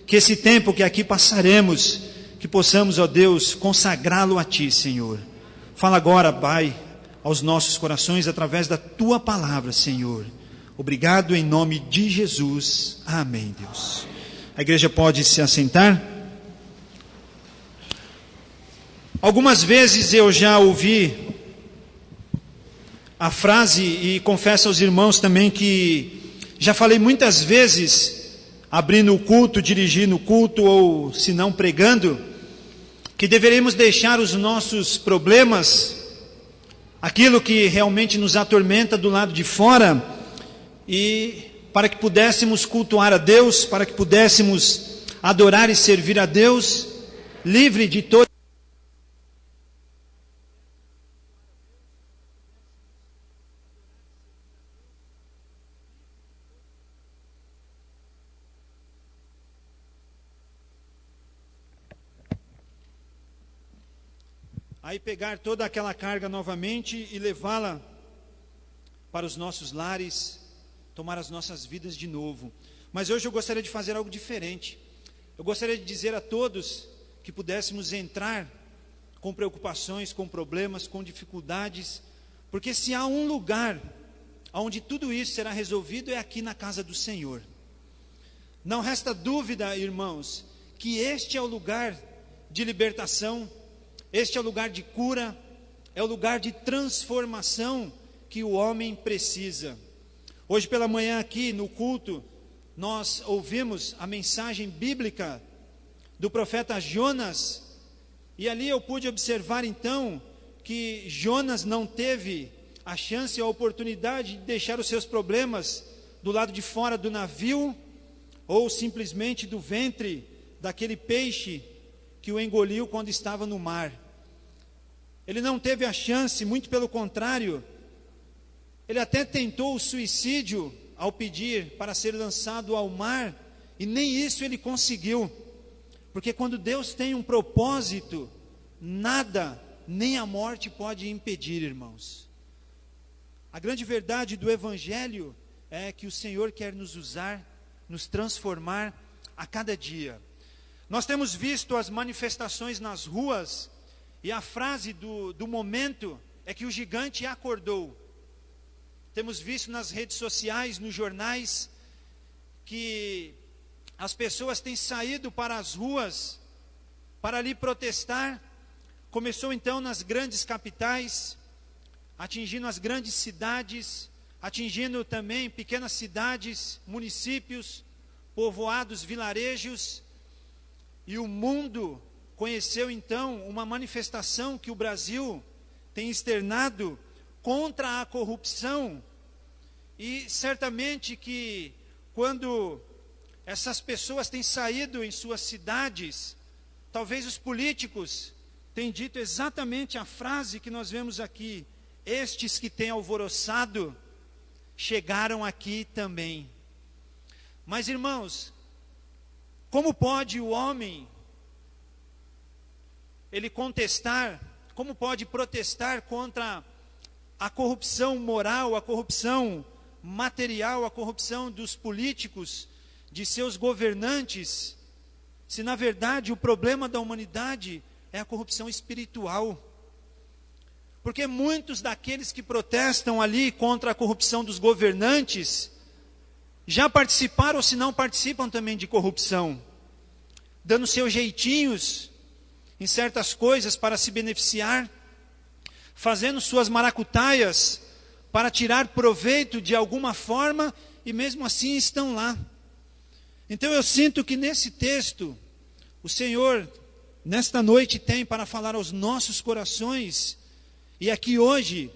Que esse tempo que aqui passaremos, que possamos, ó Deus, consagrá-lo a Ti, Senhor. Fala agora, Pai, aos nossos corações através da Tua palavra, Senhor. Obrigado em nome de Jesus. Amém, Deus. A igreja pode se assentar. Algumas vezes eu já ouvi a frase, e confesso aos irmãos também que já falei muitas vezes, abrindo o culto, dirigindo o culto, ou se não pregando, que deveríamos deixar os nossos problemas, aquilo que realmente nos atormenta do lado de fora, e para que pudéssemos cultuar a Deus, para que pudéssemos adorar e servir a Deus, livre de todo. Aí pegar toda aquela carga novamente e levá-la para os nossos lares, tomar as nossas vidas de novo. Mas hoje eu gostaria de fazer algo diferente. Eu gostaria de dizer a todos que pudéssemos entrar com preocupações, com problemas, com dificuldades, porque se há um lugar onde tudo isso será resolvido é aqui na casa do Senhor. Não resta dúvida, irmãos, que este é o lugar de libertação. Este é o lugar de cura, é o lugar de transformação que o homem precisa. Hoje pela manhã aqui no culto, nós ouvimos a mensagem bíblica do profeta Jonas, e ali eu pude observar então que Jonas não teve a chance, a oportunidade de deixar os seus problemas do lado de fora do navio, ou simplesmente do ventre daquele peixe que o engoliu quando estava no mar. Ele não teve a chance, muito pelo contrário, ele até tentou o suicídio ao pedir para ser lançado ao mar, e nem isso ele conseguiu, porque quando Deus tem um propósito, nada, nem a morte pode impedir, irmãos. A grande verdade do Evangelho é que o Senhor quer nos usar, nos transformar a cada dia. Nós temos visto as manifestações nas ruas, e a frase do momento é que o gigante acordou. Temos visto nas redes sociais, nos jornais, que as pessoas têm saído para as ruas para ali protestar. Começou então nas grandes capitais, atingindo as grandes cidades, atingindo também pequenas cidades, municípios, povoados, vilarejos, e o mundo conheceu então uma manifestação que o Brasil tem externado contra a corrupção. E certamente que quando essas pessoas têm saído em suas cidades, talvez os políticos tenham dito exatamente a frase que nós vemos aqui: estes que têm alvoroçado chegaram aqui também. Mas irmãos, como pode o homem ele contestar, como pode protestar contra a corrupção moral, a corrupção material, a corrupção dos políticos, de seus governantes, se na verdade o problema da humanidade é a corrupção espiritual? Porque muitos daqueles que protestam ali contra a corrupção dos governantes, já participaram ou se não participam também de corrupção, dando seus jeitinhos em certas coisas para se beneficiar, fazendo suas maracutaias para tirar proveito de alguma forma, e mesmo assim estão lá. Então eu sinto que nesse texto, o Senhor, nesta noite, tem para falar aos nossos corações, e aqui hoje,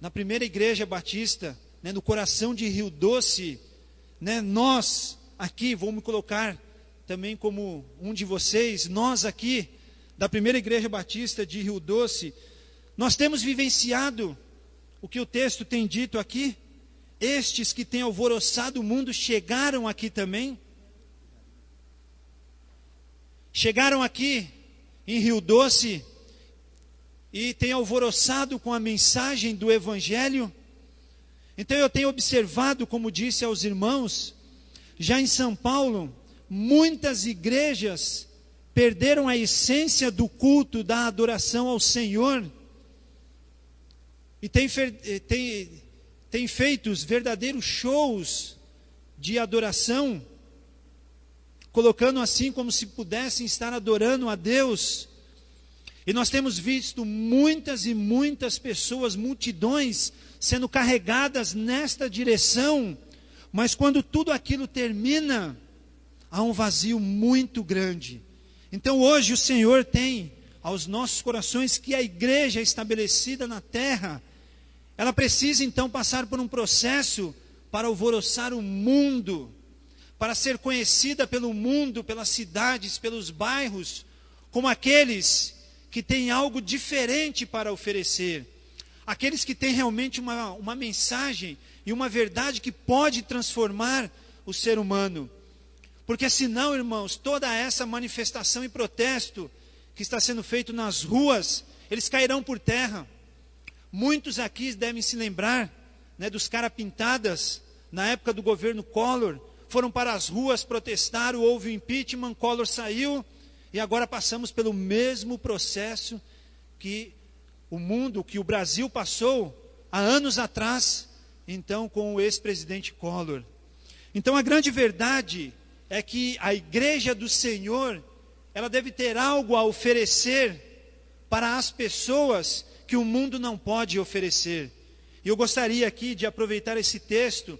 na primeira igreja batista, no coração de Rio Doce, nós aqui, vou me colocar também como um de vocês, nós aqui, da primeira igreja batista de Rio Doce, nós temos vivenciado o que o texto tem dito aqui. Estes que têm alvoroçado o mundo chegaram aqui também. Chegaram aqui em Rio Doce e tem alvoroçado com a mensagem do Evangelho. Então eu tenho observado, como disse aos irmãos, já em São Paulo, muitas igrejas perderam a essência do culto, da adoração ao Senhor, e tem feito os verdadeiros shows de adoração, colocando assim como se pudessem estar adorando a Deus. E nós temos visto muitas e muitas pessoas, multidões, sendo carregadas nesta direção, mas quando tudo aquilo termina, há um vazio muito grande. Então hoje o Senhor tem aos nossos corações que a igreja estabelecida na terra, ela precisa então passar por um processo para alvoroçar o mundo, para ser conhecida pelo mundo, pelas cidades, pelos bairros, como aqueles que têm algo diferente para oferecer, aqueles que têm realmente uma mensagem e uma verdade que pode transformar o ser humano. Porque senão, irmãos, toda essa manifestação e protesto que está sendo feito nas ruas, eles cairão por terra. Muitos aqui devem se lembrar, né, dos caras pintadas, na época do governo Collor, foram para as ruas protestar, houve o impeachment, Collor saiu, e agora passamos pelo mesmo processo que o mundo, que o Brasil passou há anos atrás, então com o ex-presidente Collor. Então a grande verdade é que a igreja do Senhor, ela deve ter algo a oferecer para as pessoas que o mundo não pode oferecer. E eu gostaria aqui de aproveitar esse texto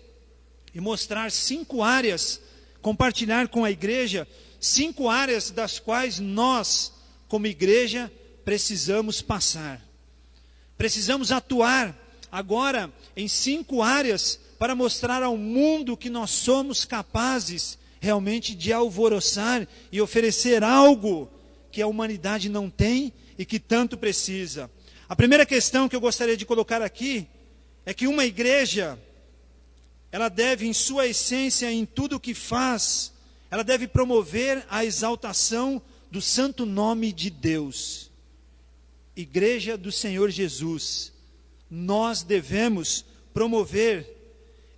e mostrar 5 áreas, compartilhar com a igreja 5 áreas das quais nós, como igreja, precisamos passar. Precisamos atuar agora em 5 áreas para mostrar ao mundo que nós somos capazes realmente de alvoroçar e oferecer algo que a humanidade não tem e que tanto precisa. A primeira questão que eu gostaria de colocar aqui é que uma igreja, ela deve, em sua essência, em tudo o que faz, ela deve promover a exaltação do santo nome de Deus. Igreja do Senhor Jesus, nós devemos promover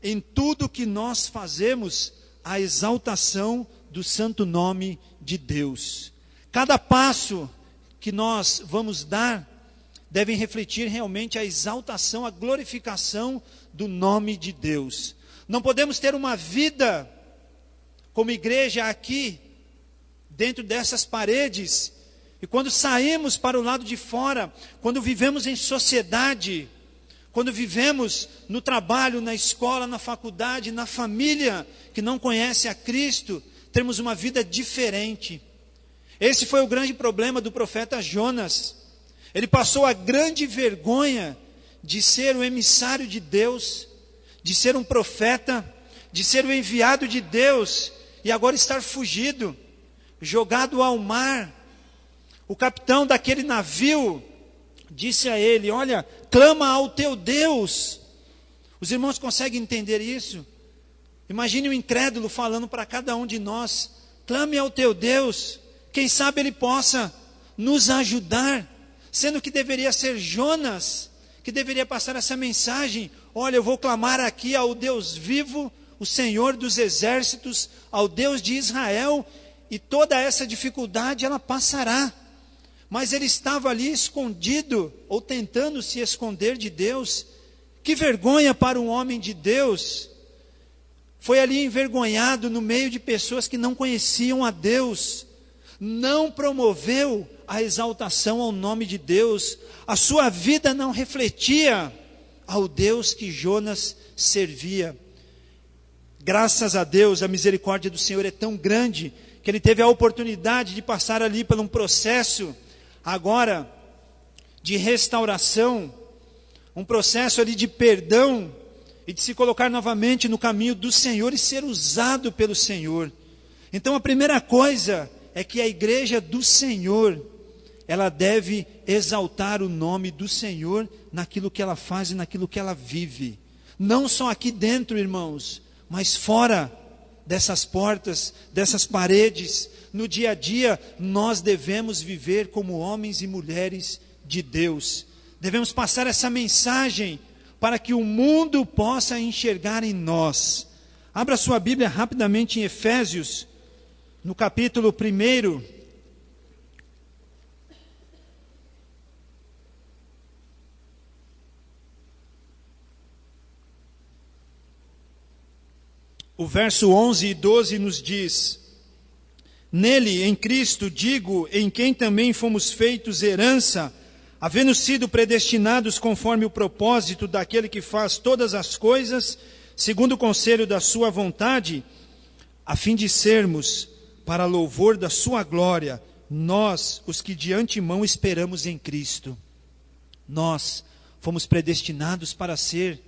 em tudo que nós fazemos a exaltação do santo nome de Deus. Cada passo que nós vamos dar devem refletir realmente a exaltação, a glorificação do nome de Deus. Não podemos ter uma vida como igreja aqui, dentro dessas paredes, e quando saímos para o lado de fora, quando vivemos em sociedade, quando vivemos no trabalho, na escola, na faculdade, na família, que não conhece a Cristo, temos uma vida diferente. Esse foi o grande problema do profeta Jonas. Ele passou a grande vergonha de ser o emissário de Deus, de ser um profeta, de ser o enviado de Deus, e agora estar fugido, jogado ao mar. O capitão daquele navio disse a ele: olha, clama ao teu Deus. Os irmãos conseguem entender isso? Imagine o incrédulo falando para cada um de nós: clame ao teu Deus, quem sabe ele possa nos ajudar. Sendo que deveria ser Jonas que deveria passar essa mensagem: olha, eu vou clamar aqui ao Deus vivo, o Senhor dos exércitos, ao Deus de Israel, e toda essa dificuldade ela passará. Mas ele estava ali escondido, ou tentando se esconder de Deus. Que vergonha para um homem de Deus. Foi ali envergonhado no meio de pessoas que não conheciam a Deus. Não promoveu a exaltação ao nome de Deus. A sua vida não refletia ao Deus que Jonas servia. Graças a Deus, a misericórdia do Senhor é tão grande que ele teve a oportunidade de passar ali por um processo agora de restauração, um processo ali de perdão e de se colocar novamente no caminho do Senhor e ser usado pelo Senhor. Então a primeira coisa é que a igreja do Senhor, ela deve exaltar o nome do Senhor naquilo que ela faz e naquilo que ela vive. Não só aqui dentro, irmãos, mas fora dessas portas, dessas paredes. No dia a dia, nós devemos viver como homens e mulheres de Deus. Devemos passar essa mensagem para que o mundo possa enxergar em nós. Abra sua Bíblia rapidamente em Efésios, no capítulo 1. O verso 11 e 12 nos diz: Nele, em Cristo, digo, em quem também fomos feitos herança, havendo sido predestinados conforme o propósito daquele que faz todas as coisas, segundo o conselho da sua vontade, a fim de sermos, para louvor da sua glória, nós, os que de antemão esperamos em Cristo. Nós fomos predestinados para ser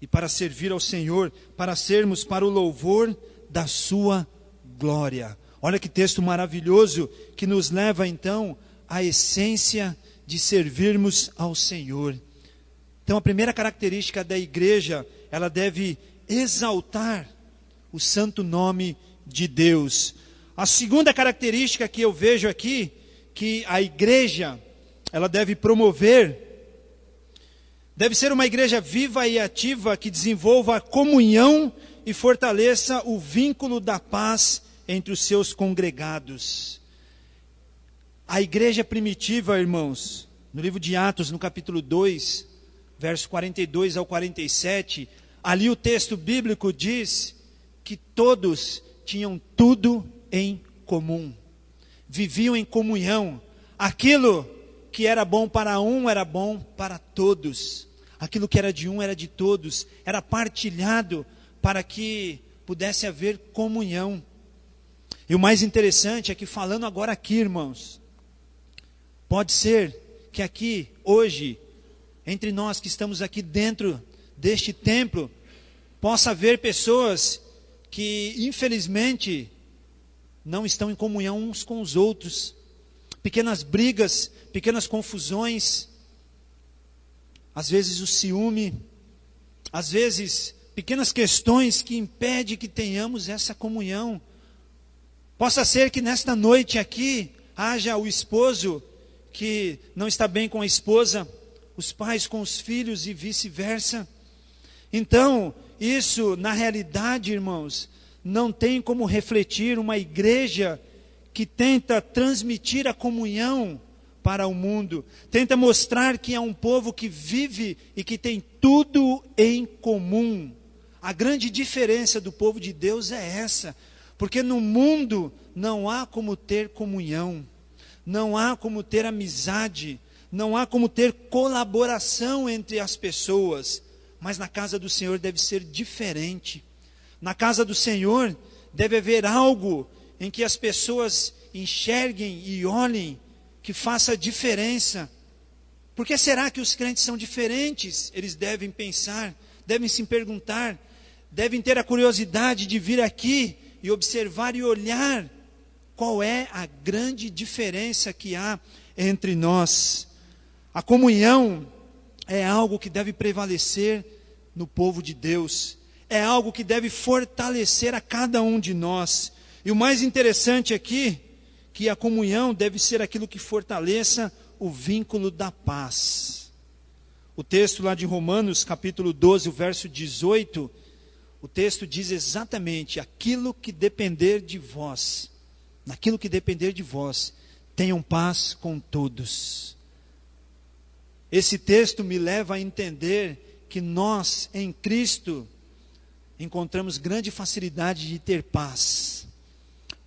e para servir ao Senhor, para sermos para o louvor da sua glória. Olha que texto maravilhoso que nos leva então à essência de servirmos ao Senhor. Então a primeira característica da igreja, ela deve exaltar o santo nome de Deus. A segunda característica que eu vejo aqui, que a igreja, ela deve promover, deve ser uma igreja viva e ativa que desenvolva a comunhão e fortaleça o vínculo da paz entre os seus congregados. A igreja primitiva, irmãos, no livro de Atos, no capítulo 2, versos 42 ao 47, ali o texto bíblico diz que todos tinham tudo em comum, viviam em comunhão. Aquilo que era bom para um era bom para todos. Aquilo que era de um era de todos. Era partilhado para que pudesse haver comunhão. E o mais interessante é que, falando agora aqui, irmãos, pode ser que aqui, hoje, entre nós que estamos aqui dentro deste templo, possa haver pessoas que, infelizmente, não estão em comunhão uns com os outros. Pequenas brigas, pequenas confusões, às vezes o ciúme, às vezes pequenas questões que impedem que tenhamos essa comunhão. Possa ser que nesta noite aqui haja o esposo que não está bem com a esposa, os pais com os filhos e vice-versa. Então, isso na realidade, irmãos, não tem como refletir uma igreja que tenta transmitir a comunhão para o mundo, tenta mostrar que é um povo que vive e que tem tudo em comum. A grande diferença do povo de Deus é essa, porque no mundo não há como ter comunhão, não há como ter amizade, não há como ter colaboração entre as pessoas, mas na casa do Senhor deve ser diferente. Na casa do Senhor deve haver algo em que as pessoas enxerguem e olhem, que faça diferença. Por que será que os crentes são diferentes? Eles devem pensar, devem se perguntar, devem ter a curiosidade de vir aqui e observar e olhar qual é a grande diferença que há entre nós. A comunhão é algo que deve prevalecer no povo de Deus, é algo que deve fortalecer a cada um de nós. E o mais interessante aqui, que a comunhão deve ser aquilo que fortaleça o vínculo da paz. O texto lá de Romanos, capítulo 12, o verso 18, o texto diz exatamente: aquilo que depender de vós, naquilo que depender de vós, tenham paz com todos. Esse texto me leva a entender que nós, em Cristo, encontramos grande facilidade de ter paz,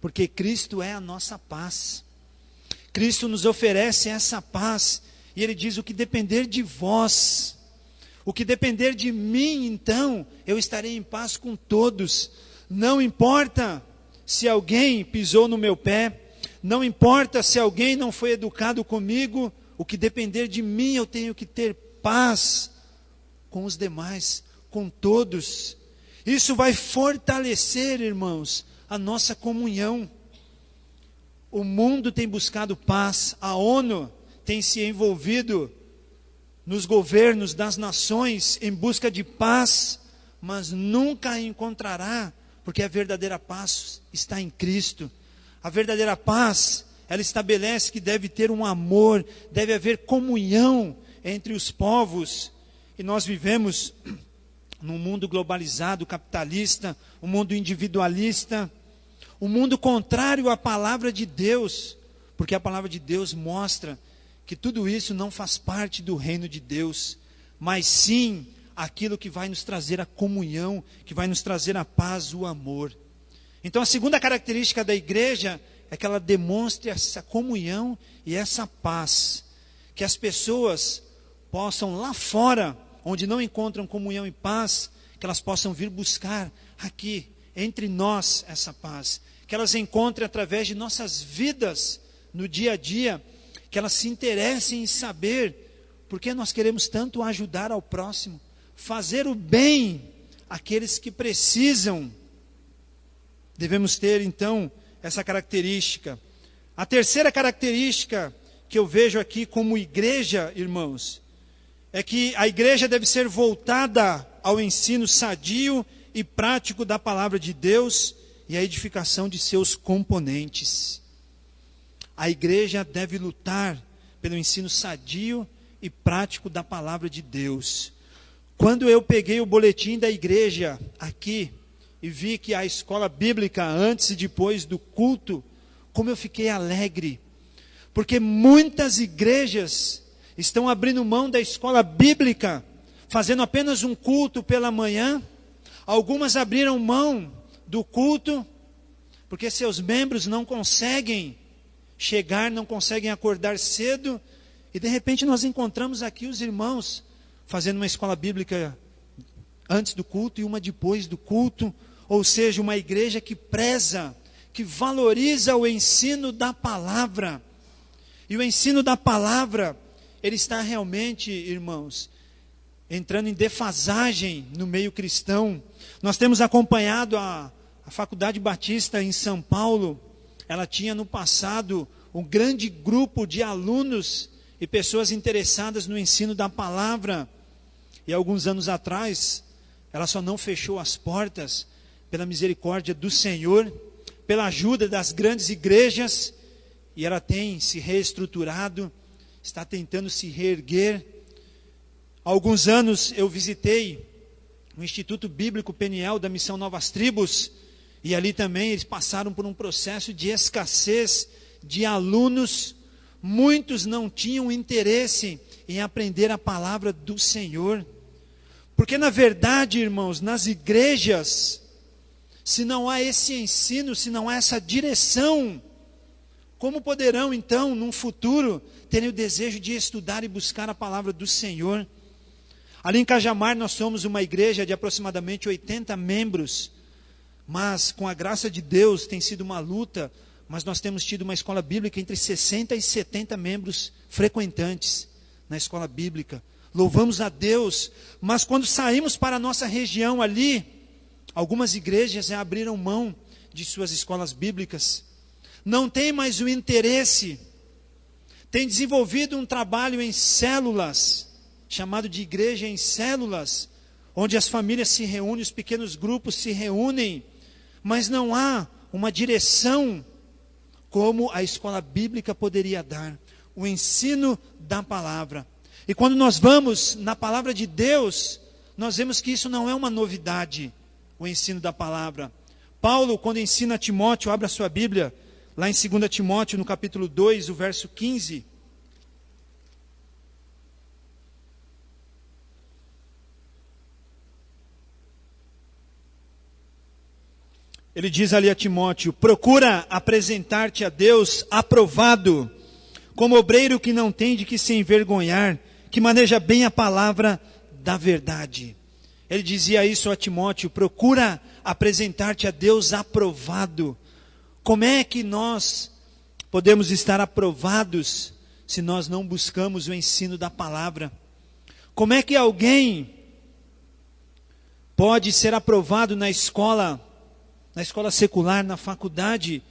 porque Cristo é a nossa paz. Cristo nos oferece essa paz, e Ele diz: o que depender de vós, o que depender de mim, então, eu estarei em paz com todos. Não importa se alguém pisou no meu pé, não importa se alguém não foi educado comigo, o que depender de mim, eu tenho que ter paz com os demais, com todos. Isso vai fortalecer, irmãos, a nossa comunhão. O mundo tem buscado paz, a ONU tem se envolvido nos governos das nações em busca de paz, mas nunca a encontrará, porque a verdadeira paz está em Cristo. A verdadeira paz ela estabelece que deve ter um amor, deve haver comunhão entre os povos. E nós vivemos num mundo globalizado, capitalista, um mundo individualista, um mundo contrário à palavra de Deus, porque a palavra de Deus mostra que tudo isso não faz parte do reino de Deus, mas sim aquilo que vai nos trazer a comunhão, que vai nos trazer a paz, o amor. Então a segunda característica da igreja é que ela demonstre essa comunhão e essa paz, que as pessoas possam lá fora, onde não encontram comunhão e paz, que elas possam vir buscar aqui, entre nós, essa paz, que elas encontrem através de nossas vidas, no dia a dia, que elas se interessem em saber por que nós queremos tanto ajudar ao próximo, fazer o bem àqueles que precisam. Devemos ter, então, essa característica. A terceira característica que eu vejo aqui como igreja, irmãos, é que a igreja deve ser voltada ao ensino sadio e prático da palavra de Deus e à edificação de seus componentes. A igreja deve lutar pelo ensino sadio e prático da palavra de Deus. Quando eu peguei o boletim da igreja aqui e vi que a escola bíblica antes e depois do culto, como eu fiquei alegre, porque muitas igrejas estão abrindo mão da escola bíblica, fazendo apenas um culto pela manhã. Algumas abriram mão do culto, porque seus membros não conseguem chegar, não conseguem acordar cedo, e de repente nós encontramos aqui os irmãos fazendo uma escola bíblica antes do culto e uma depois do culto, ou seja, uma igreja que preza, que valoriza o ensino da palavra. E o ensino da palavra, ele está realmente, irmãos, entrando em defasagem no meio cristão. Nós temos acompanhado a Faculdade Batista em São Paulo. Ela tinha no passado um grande grupo de alunos e pessoas interessadas no ensino da palavra. E alguns anos atrás, ela só não fechou as portas pela misericórdia do Senhor, pela ajuda das grandes igrejas, e ela tem se reestruturado, está tentando se reerguer. Há alguns anos eu visitei o Instituto Bíblico Peniel da Missão Novas Tribos, e ali também eles passaram por um processo de escassez de alunos. Muitos não tinham interesse em aprender a palavra do Senhor, porque na verdade, irmãos, nas igrejas, se não há esse ensino, se não há essa direção, como poderão então, num futuro, terem o desejo de estudar e buscar a palavra do Senhor? Ali em Cajamar nós somos uma igreja de aproximadamente 80 membros, mas com a graça de Deus tem sido uma luta, mas nós temos tido uma escola bíblica entre 60 e 70 membros frequentantes na escola bíblica. Louvamos a Deus, mas quando saímos para a nossa região ali, algumas igrejas já abriram mão de suas escolas bíblicas, não tem mais o interesse, tem desenvolvido um trabalho em células, chamado de igreja em células, onde as famílias se reúnem, os pequenos grupos se reúnem, mas não há uma direção como a escola bíblica poderia dar, o ensino da palavra. E quando nós vamos na palavra de Deus, nós vemos que isso não é uma novidade, o ensino da palavra. Paulo, quando ensina a Timóteo, abre a sua Bíblia, lá em 2 Timóteo, no capítulo 2, o verso 15. Ele diz ali a Timóteo: procura apresentar-te a Deus aprovado, como obreiro que não tem de que se envergonhar, que maneja bem a palavra da verdade. Ele dizia isso a Timóteo: procura apresentar-te a Deus aprovado. Como é que nós podemos estar aprovados se nós não buscamos o ensino da palavra? Como é que alguém pode ser aprovado na escola secular, na faculdade,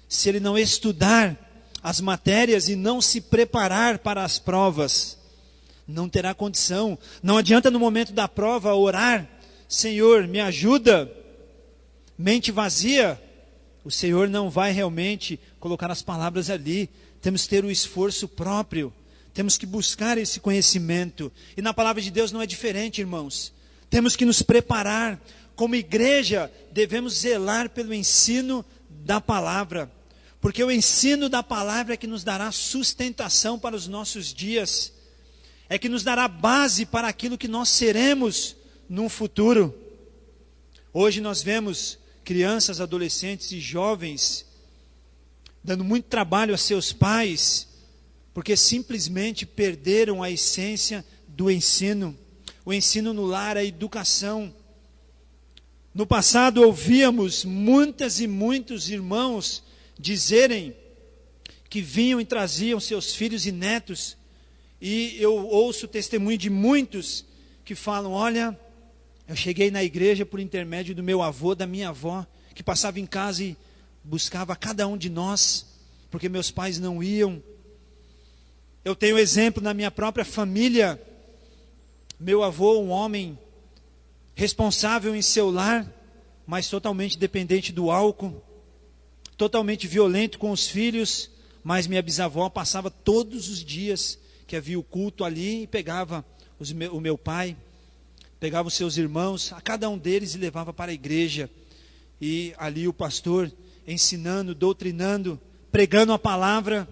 se ele não estudar as matérias e não se preparar para as provas? Não terá condição. Não adianta no momento da prova orar: Senhor, me ajuda. Mente vazia O Senhor não vai realmente colocar as palavras ali. Temos que ter o esforço próprio. Temos que buscar esse conhecimento. E na palavra de Deus não é diferente, irmãos. Temos que nos preparar. Como igreja, devemos zelar pelo ensino da palavra. Porque o ensino da palavra é que nos dará sustentação para os nossos dias. É que nos dará base para aquilo que nós seremos num futuro. Hoje nós vemos crianças, adolescentes e jovens dando muito trabalho a seus pais, porque simplesmente perderam a essência do ensino. O ensino no lar, a educação. No passado ouvíamos muitas e muitos irmãos dizerem que vinham e traziam seus filhos e netos, e eu ouço o testemunho de muitos que falam: olha, eu cheguei na igreja por intermédio do meu avô, da minha avó, que passava em casa e buscava cada um de nós, porque meus pais não iam. Eu tenho exemplo na minha própria família. Meu avô, um homem responsável em seu lar, mas totalmente dependente do álcool, totalmente violento com os filhos, mas minha bisavó passava todos os dias que havia o culto ali e pegava o meu pai, pegava os seus irmãos, a cada um deles e levava para a igreja. E ali o pastor ensinando, doutrinando, pregando a palavra.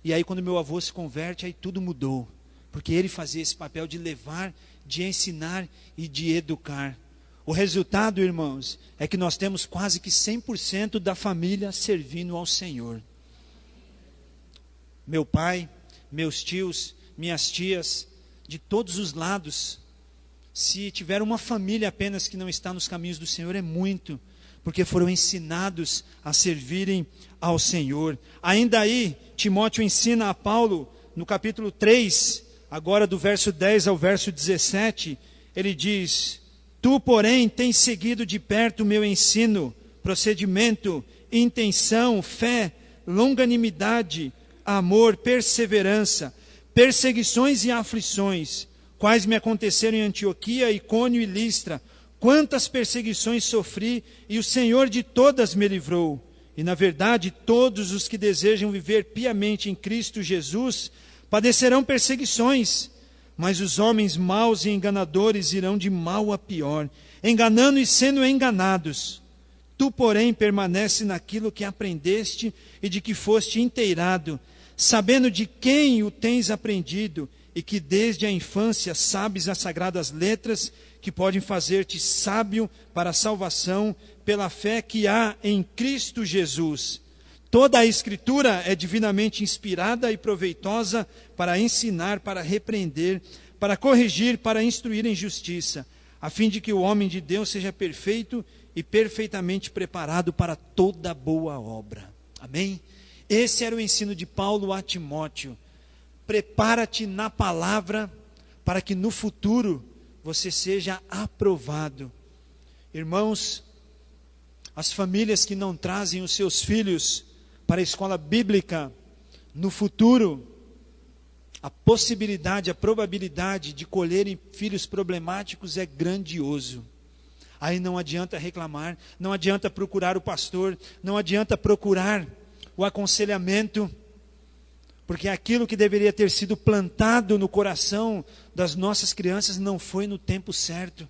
E aí quando meu avô se converte, aí tudo mudou. Porque ele fazia esse papel de levar, de ensinar e de educar. O resultado, irmãos, é que nós temos quase que 100% da família servindo ao Senhor. Meu pai, meus tios, minhas tias, de todos os lados. Se tiver uma família apenas que não está nos caminhos do Senhor, é muito, porque foram ensinados a servirem ao Senhor. Ainda aí, Timóteo ensina a Paulo, no capítulo 3, agora do verso 10 ao verso 17, ele diz: tu, porém, tens seguido de perto o meu ensino, procedimento, intenção, fé, longanimidade, amor, perseverança, perseguições e aflições, quais me aconteceram em Antioquia, Icônio e Listra. Quantas perseguições sofri, e o Senhor de todas me livrou. E na verdade, todos os que desejam viver piamente em Cristo Jesus padecerão perseguições, mas os homens maus e enganadores irão de mal a pior, enganando e sendo enganados. Tu, porém, permanece naquilo que aprendeste e de que foste inteirado, sabendo de quem o tens aprendido, e que desde a infância sabes as sagradas letras, que podem fazer-te sábio para a salvação pela fé que há em Cristo Jesus. Toda a Escritura é divinamente inspirada e proveitosa para ensinar, para repreender, para corrigir, para instruir em justiça, a fim de que o homem de Deus seja perfeito e perfeitamente preparado para toda boa obra. Amém? Esse era o ensino de Paulo a Timóteo. Prepara-te na palavra para que no futuro você seja aprovado. Irmãos, as famílias que não trazem os seus filhos para a escola bíblica, no futuro, a possibilidade, a probabilidade de colherem filhos problemáticos é grandioso. Aí não adianta reclamar, não adianta procurar o pastor, não adianta procurar o aconselhamento, porque aquilo que deveria ter sido plantado no coração das nossas crianças não foi no tempo certo.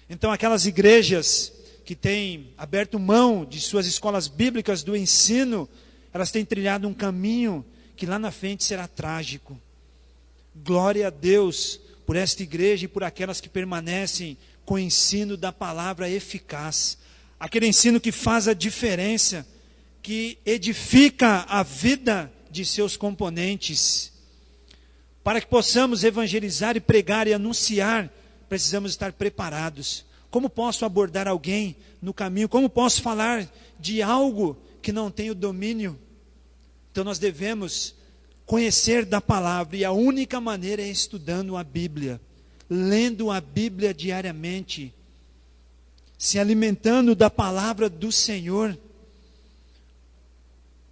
Então aquelas igrejas que têm aberto mão de suas escolas bíblicas do ensino, elas têm trilhado um caminho que lá na frente será trágico. Glória a Deus por esta igreja e por aquelas que permanecem com o ensino da palavra eficaz. Aquele ensino que faz a diferença, que edifica a vida de seus componentes. Para que possamos evangelizar e pregar e anunciar, precisamos estar preparados. Como posso abordar alguém no caminho? Como posso falar de algo que não tenho domínio? Então nós devemos conhecer da palavra, e a única maneira é estudando a Bíblia, lendo a Bíblia diariamente, se alimentando da palavra do Senhor.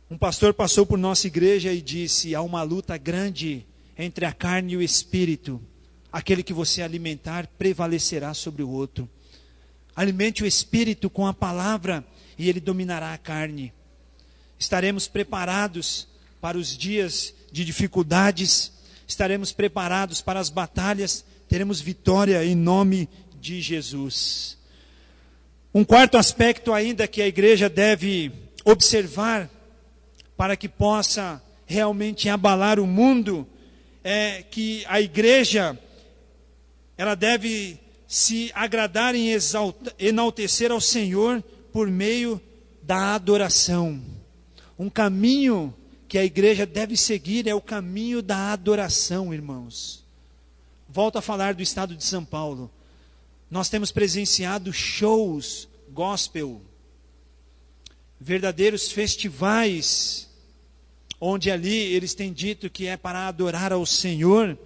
Um pastor passou por nossa igreja e disse: há uma luta grande entre a carne e o espírito. Aquele que você alimentar prevalecerá sobre o outro. Alimente o espírito com a palavra e ele dominará a carne. Estaremos preparados para os dias de dificuldades, estaremos preparados para as batalhas, teremos vitória em nome de Jesus. Um quarto aspecto ainda que a igreja deve observar para que possa realmente abalar o mundo é que a igreja ela deve se agradar em enaltecer ao Senhor por meio da adoração. Um caminho que a igreja deve seguir é o caminho da adoração, irmãos. Volto a falar do estado de São Paulo. Nós temos presenciado shows gospel, verdadeiros festivais, onde ali eles têm dito que é para adorar ao Senhor.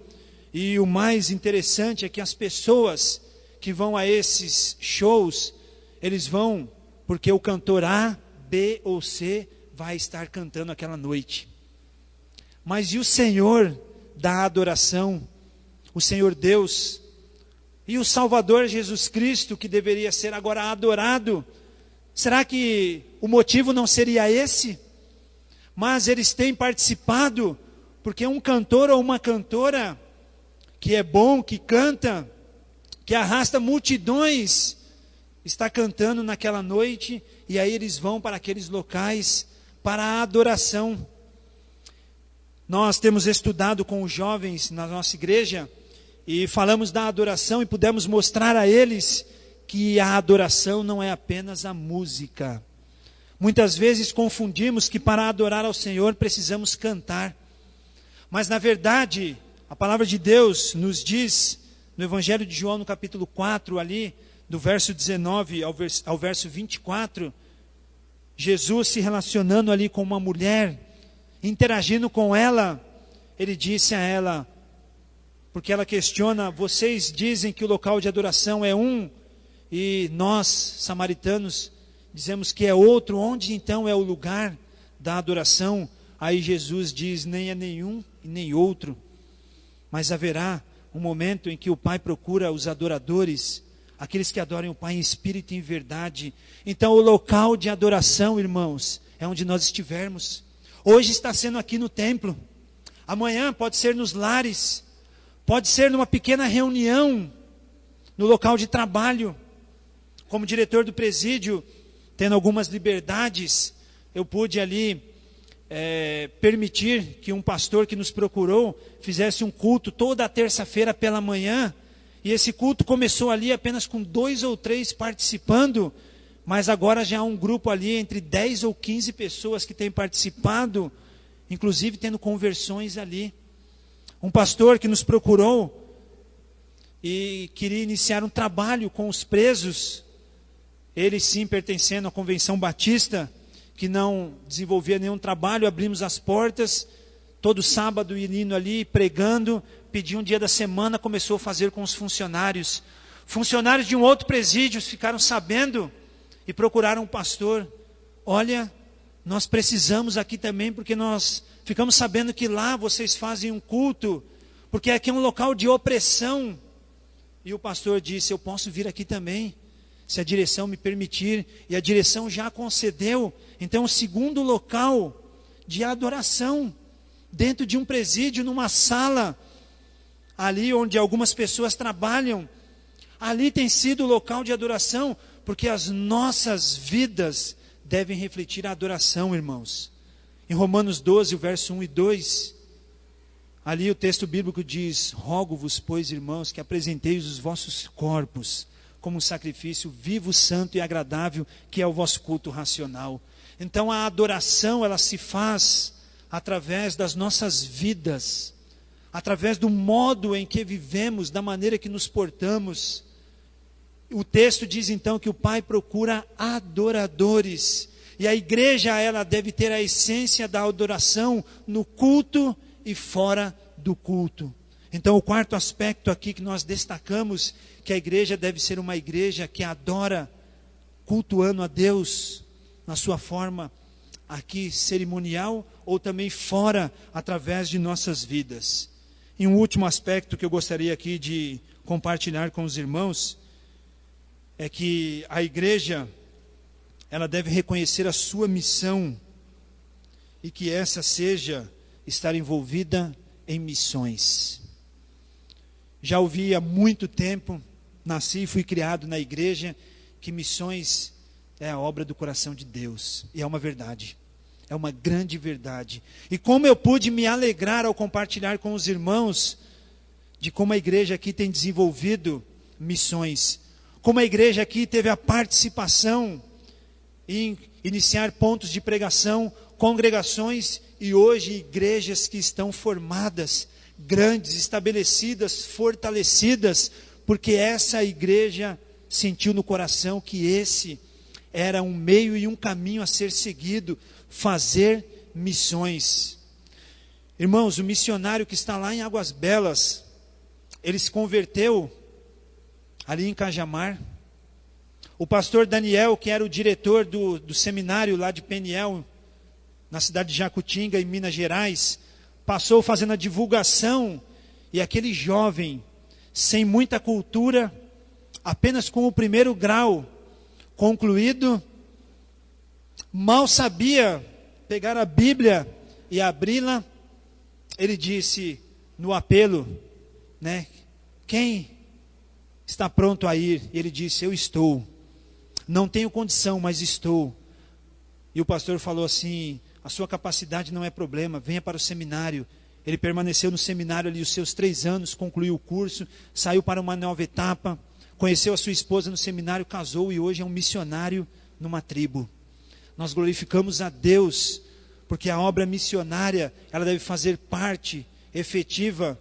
E o mais interessante é que as pessoas que vão a esses shows, eles vão porque o cantor A, B ou C vai estar cantando aquela noite. Mas e o Senhor da adoração, o Senhor Deus, e o Salvador Jesus Cristo, que deveria ser agora adorado? Será que o motivo não seria esse? Mas eles têm participado, porque um cantor ou uma cantora que é bom, que canta, que arrasta multidões, está cantando naquela noite, e aí eles vão para aqueles locais para a adoração. Nós temos estudado com os jovens na nossa igreja, e falamos da adoração, e pudemos mostrar a eles que a adoração não é apenas a música. Muitas vezes confundimos que para adorar ao Senhor precisamos cantar. Mas na verdade, a palavra de Deus nos diz, no Evangelho de João, no capítulo 4, ali, do verso 19 ao verso 24, Jesus se relacionando ali com uma mulher, interagindo com ela, ele disse a ela, porque ela questiona, vocês dizem que o local de adoração é um, e nós, samaritanos, dizemos que é outro, onde então é o lugar da adoração? Aí Jesus diz, nem é nenhum e nem outro, mas haverá um momento em que o Pai procura os adoradores, aqueles que adoram o Pai em espírito e em verdade. Então o local de adoração, irmãos, é onde nós estivermos. Hoje está sendo aqui no templo, amanhã pode ser nos lares, pode ser numa pequena reunião, no local de trabalho. Como diretor do presídio, tendo algumas liberdades, eu pude ali permitir que um pastor que nos procurou fizesse um culto toda a terça-feira pela manhã, e esse culto começou ali apenas com 2 ou 3 participando, mas agora já há um grupo ali entre 10 ou 15 pessoas que têm participado, inclusive tendo conversões ali. Um pastor que nos procurou e queria iniciar um trabalho com os presos, ele sim pertencendo à Convenção Batista, que não desenvolvia nenhum trabalho, abrimos as portas, todo sábado indo ali, pregando, pediu um dia da semana, começou a fazer com os funcionários. Funcionários de um outro presídio ficaram sabendo e procuraram o pastor. Olha, nós precisamos aqui também, porque nós ficamos sabendo que lá vocês fazem um culto, porque aqui é um local de opressão. E o pastor disse, eu posso vir aqui também, se a direção me permitir, e a direção já concedeu. Então o segundo local de adoração, dentro de um presídio, numa sala, ali onde algumas pessoas trabalham, ali tem sido o local de adoração, porque as nossas vidas devem refletir a adoração, irmãos. Em Romanos 12, o verso 1 e 2, ali o texto bíblico diz, rogo-vos, pois, irmãos, que apresenteis os vossos corpos como um sacrifício vivo, santo e agradável, que é o vosso culto racional. Então a adoração, ela se faz através das nossas vidas, através do modo em que vivemos, da maneira que nos portamos. O texto diz então que o Pai procura adoradores, e a igreja, ela deve ter a essência da adoração no culto e fora do culto. Então o quarto aspecto aqui que nós destacamos, que a igreja deve ser uma igreja que adora, cultuando a Deus na sua forma aqui cerimonial, ou também fora, através de nossas vidas. E um último aspecto que eu gostaria aqui de compartilhar com os irmãos, é que a igreja, ela deve reconhecer a sua missão e que essa seja estar envolvida em missões. Já ouvi há muito tempo, nasci e fui criado na igreja, que missões é a obra do coração de Deus. E é uma verdade. É uma grande verdade. E como eu pude me alegrar ao compartilhar com os irmãos de como a igreja aqui tem desenvolvido missões. Como a igreja aqui teve a participação em iniciar pontos de pregação, congregações e hoje igrejas que estão formadas, grandes, estabelecidas, fortalecidas, porque essa igreja sentiu no coração que esse era um meio e um caminho a ser seguido, fazer missões. Irmãos, o missionário que está lá em Águas Belas, ele se converteu ali em Cajamar. O pastor Daniel, que era o diretor do seminário lá de Peniel, na cidade de Jacutinga, em Minas Gerais, passou fazendo a divulgação, e aquele jovem, sem muita cultura, apenas com o primeiro grau concluído, mal sabia pegar a Bíblia e abri-la. Ele disse no apelo, né, quem está pronto a ir? E ele disse, eu estou. Não tenho condição, mas estou. E o pastor falou assim, a sua capacidade não é problema, venha para o seminário. Ele permaneceu no seminário ali os seus 3 anos, concluiu o curso, saiu para uma nova etapa, conheceu a sua esposa no seminário, casou e hoje é um missionário numa tribo. Nós glorificamos a Deus, porque a obra missionária, ela deve fazer parte efetiva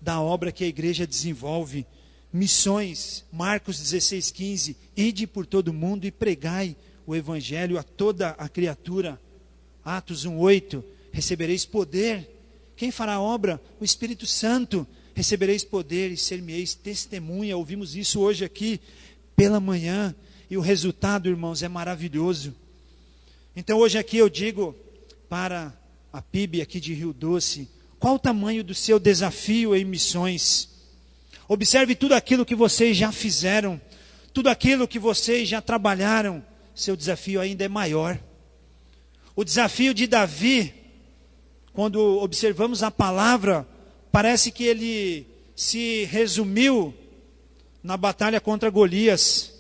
da obra que a igreja desenvolve. Missões, Marcos 16:15, ide por todo o mundo e pregai o evangelho a toda a criatura. Atos 1:8, recebereis poder. Quem fará a obra? O Espírito Santo. Recebereis poder e ser-me-eis testemunha. Ouvimos isso hoje aqui pela manhã. E o resultado, irmãos, é maravilhoso. Então hoje aqui eu digo para a PIB aqui de Rio Doce, qual o tamanho do seu desafio em missões? Observe tudo aquilo que vocês já fizeram, tudo aquilo que vocês já trabalharam. Seu desafio ainda é maior. O desafio de Davi, quando observamos a palavra, parece que ele se resumiu na batalha contra Golias.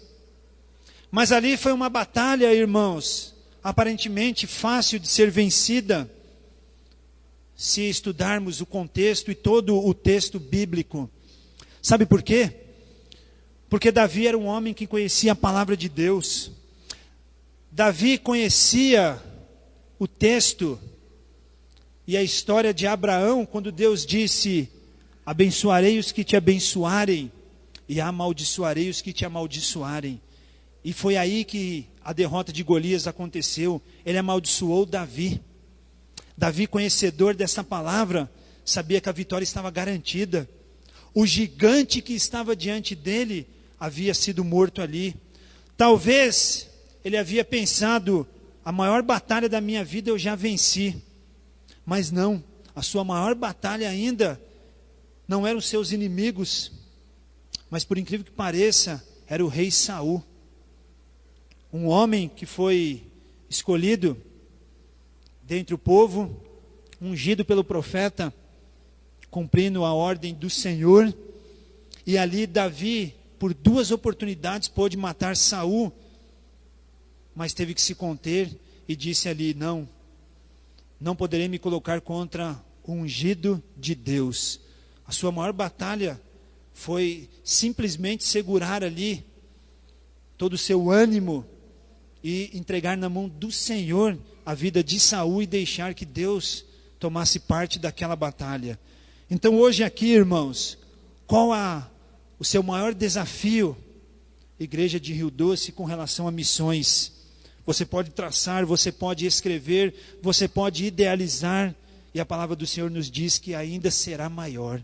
Mas ali foi uma batalha, irmãos, aparentemente fácil de ser vencida, se estudarmos o contexto e todo o texto bíblico. Sabe por quê? Porque Davi era um homem que conhecia a palavra de Deus. Davi conhecia o texto e a história de Abraão, quando Deus disse, abençoarei os que te abençoarem e amaldiçoarei os que te amaldiçoarem. E foi aí que a derrota de Golias aconteceu. Ele amaldiçoou Davi. Davi, conhecedor dessa palavra, sabia que a vitória estava garantida. O gigante que estava diante dele havia sido morto ali. Talvez ele havia pensado, a maior batalha da minha vida eu já venci. Mas não, a sua maior batalha ainda não eram os seus inimigos, mas por incrível que pareça, era o rei Saul. Um homem que foi escolhido dentre o povo, ungido pelo profeta, cumprindo a ordem do Senhor. E ali Davi, por 2 oportunidades, pôde matar Saul, mas teve que se conter e disse ali, não poderei me colocar contra o ungido de Deus. A sua maior batalha foi simplesmente segurar ali todo o seu ânimo e entregar na mão do Senhor a vida de Saul e deixar que Deus tomasse parte daquela batalha. Então hoje aqui, irmãos, qual o seu maior desafio, Igreja de Rio Doce, com relação a missões? Você pode traçar, você pode escrever, você pode idealizar, e a palavra do Senhor nos diz que ainda será maior,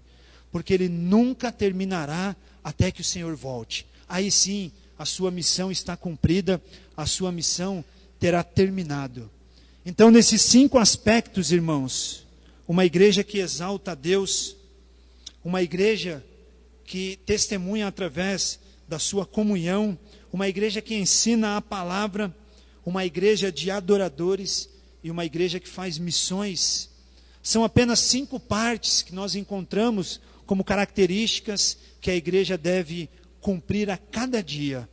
porque Ele nunca terminará até que o Senhor volte. Aí sim, a sua missão está cumprida, a sua missão terá terminado. Então, nesses 5 aspectos, irmãos, uma igreja que exalta a Deus, uma igreja que testemunha através da sua comunhão, uma igreja que ensina a palavra, uma igreja de adoradores e uma igreja que faz missões. São apenas 5 partes que nós encontramos como características que a igreja deve cumprir a cada dia.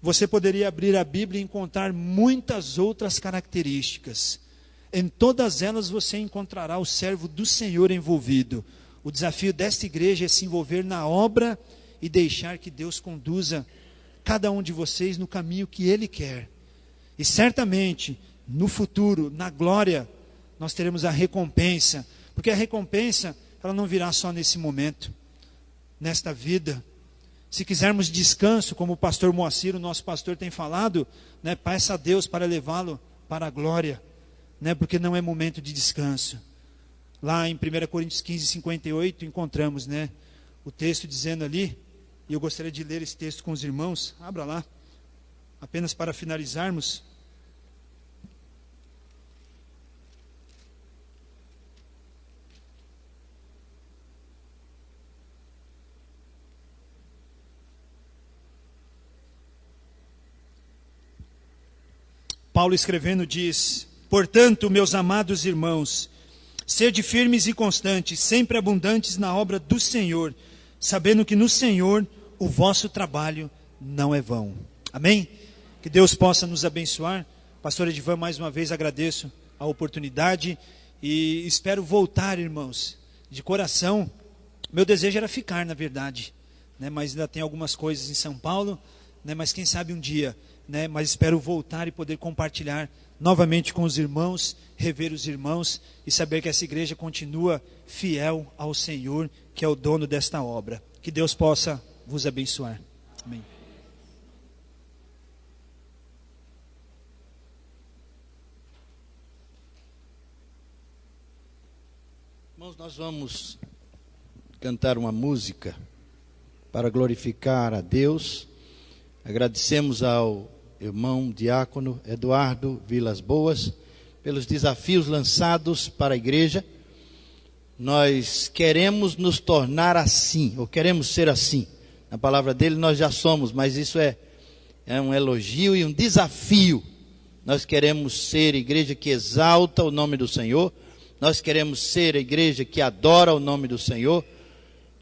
Você poderia abrir a Bíblia e encontrar muitas outras características. Em todas elas você encontrará o servo do Senhor envolvido. O desafio desta igreja é se envolver na obra e deixar que Deus conduza cada um de vocês no caminho que Ele quer. E certamente, no futuro, na glória, nós teremos a recompensa. Porque a recompensa, ela não virá só nesse momento, nesta vida. Se quisermos descanso, como o pastor Moacir, o nosso pastor, tem falado, né, peça a Deus para levá-lo para a glória, né, porque não é momento de descanso. Lá em 1 Coríntios 15, 58, encontramos, né, o texto dizendo ali, e eu gostaria de ler esse texto com os irmãos. Abra lá, apenas para finalizarmos. Paulo escrevendo diz: portanto, meus amados irmãos, sede firmes e constantes, sempre abundantes na obra do Senhor, sabendo que no Senhor o vosso trabalho não é vão. Amém? Que Deus possa nos abençoar. Pastor Edivan, mais uma vez agradeço a oportunidade e espero voltar, irmãos, de coração. Meu desejo era ficar, na verdade, né, mas ainda tem algumas coisas em São Paulo, né, mas quem sabe um dia, né, mas espero voltar e poder compartilhar novamente com os irmãos, rever os irmãos e saber que essa igreja continua fiel ao Senhor, que é o dono desta obra. Que Deus possa vos abençoar. Amém. Irmãos, nós vamos cantar uma música para glorificar a Deus. Agradecemos ao irmão diácono Eduardo Vilas Boas pelos desafios lançados para a igreja. Nós queremos nos tornar assim, ou queremos ser assim. Na palavra dele nós já somos, mas isso é um elogio e um desafio. Nós queremos ser a igreja que exalta o nome do Senhor. Nós queremos ser a igreja que adora o nome do Senhor.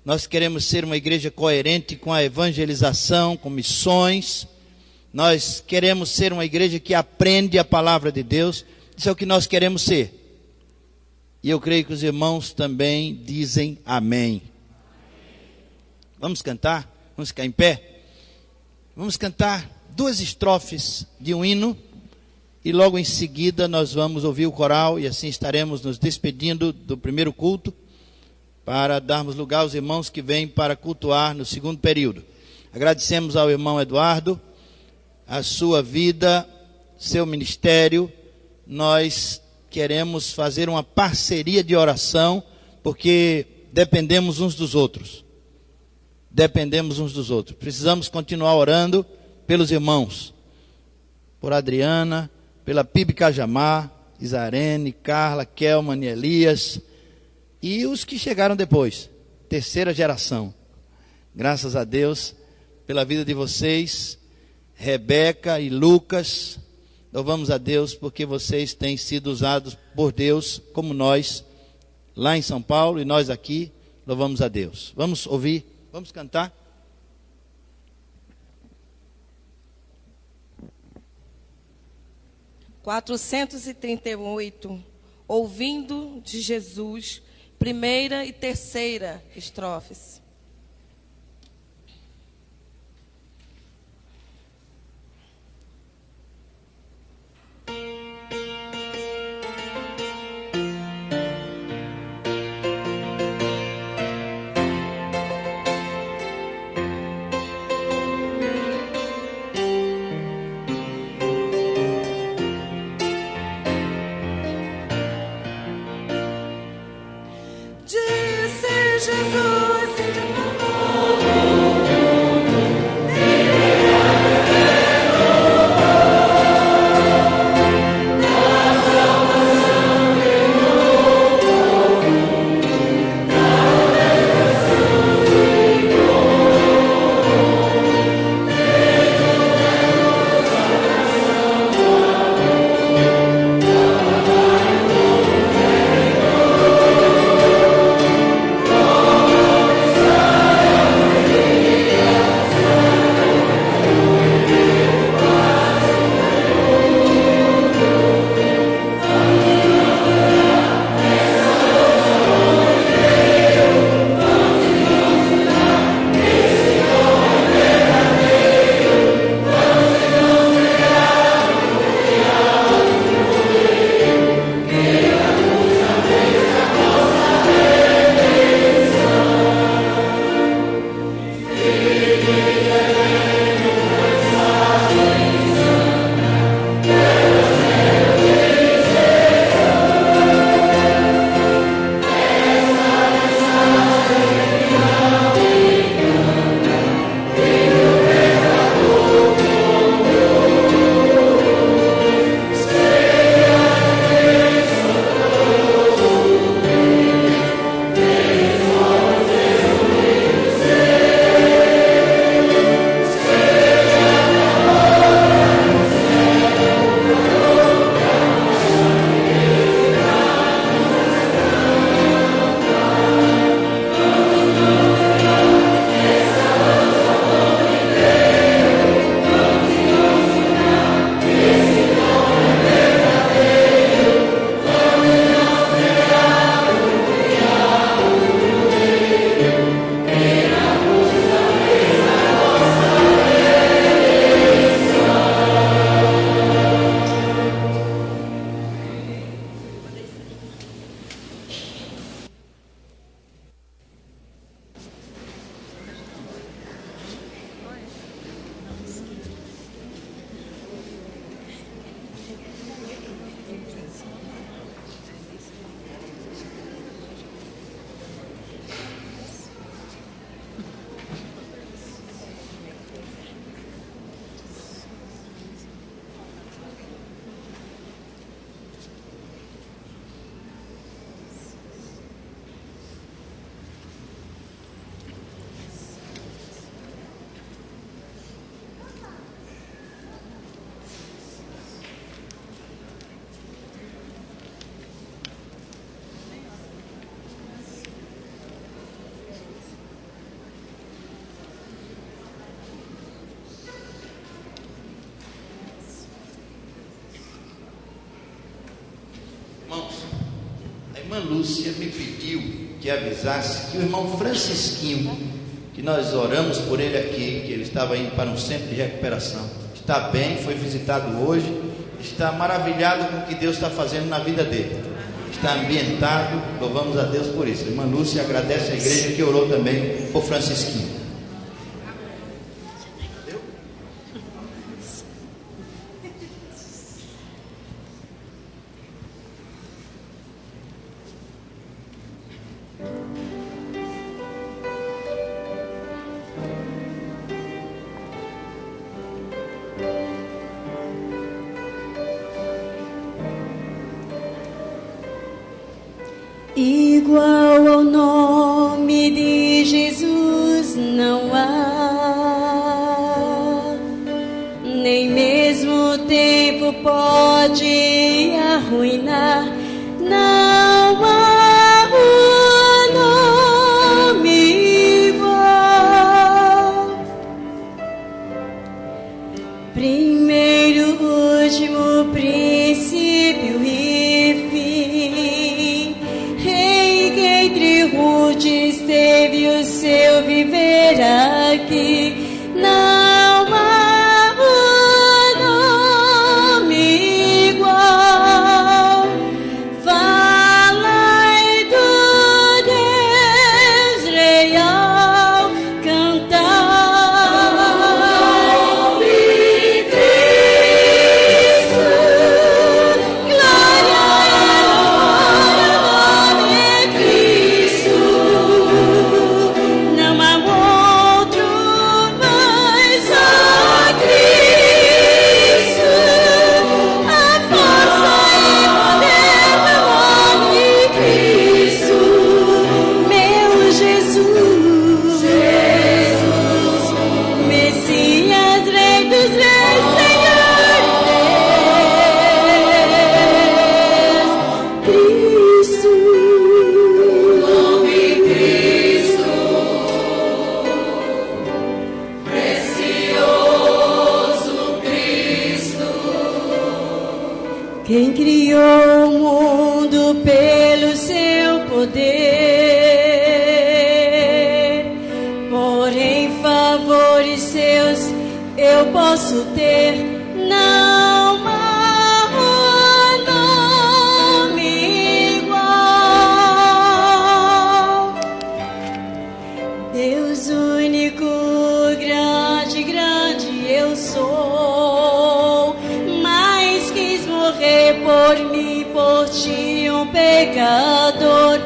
Nós queremos ser uma igreja coerente com a evangelização, com missões. Nós queremos ser uma igreja que aprende a palavra de Deus. Isso é o que nós queremos ser. E eu creio que os irmãos também dizem amém. Vamos cantar? Vamos ficar em pé? Vamos cantar 2 estrofes de um hino. E logo em seguida nós vamos ouvir o coral. E assim estaremos nos despedindo do primeiro culto, para darmos lugar aos irmãos que vêm para cultuar no segundo período. Agradecemos ao irmão Eduardo a sua vida, seu ministério. Nós queremos fazer uma parceria de oração, porque dependemos uns dos outros. Dependemos uns dos outros. Precisamos continuar orando pelos irmãos, por Adriana, pela Pibe Cajamar, Isarene, Carla, Kelman e Elias, e os que chegaram depois, 3ª geração. Graças a Deus pela vida de vocês, Rebeca e Lucas. Louvamos a Deus porque vocês têm sido usados por Deus, como nós, lá em São Paulo e nós aqui. Louvamos a Deus. Vamos ouvir, vamos cantar. (438) Ouvindo de Jesus, 1ª e 3ª estrofes. Disse Jesus. Lúcia me pediu que avisasse que o irmão Francisquinho, que nós oramos por ele aqui, que ele estava indo para um centro de recuperação, está bem, foi visitado hoje, está maravilhado com o que Deus está fazendo na vida dele, está ambientado, louvamos a Deus por isso. A irmã Lúcia agradece a igreja que orou também por Francisquinho. Igual ao nome de Jesus não há, nem mesmo o tempo pode arruinar. Não há um nome igual. Primeiro, último, princípio e fim. Rei que entre rudes teve o seu viver aqui. Não há um nome igual. Falai do Deus real, cantai. Quem criou o mundo pelo seu poder, porém favores seus eu posso ter. Não há um nome igual. Deus único, grande, grande eu sou, mas quis morrer por mim, por ti, um pecador.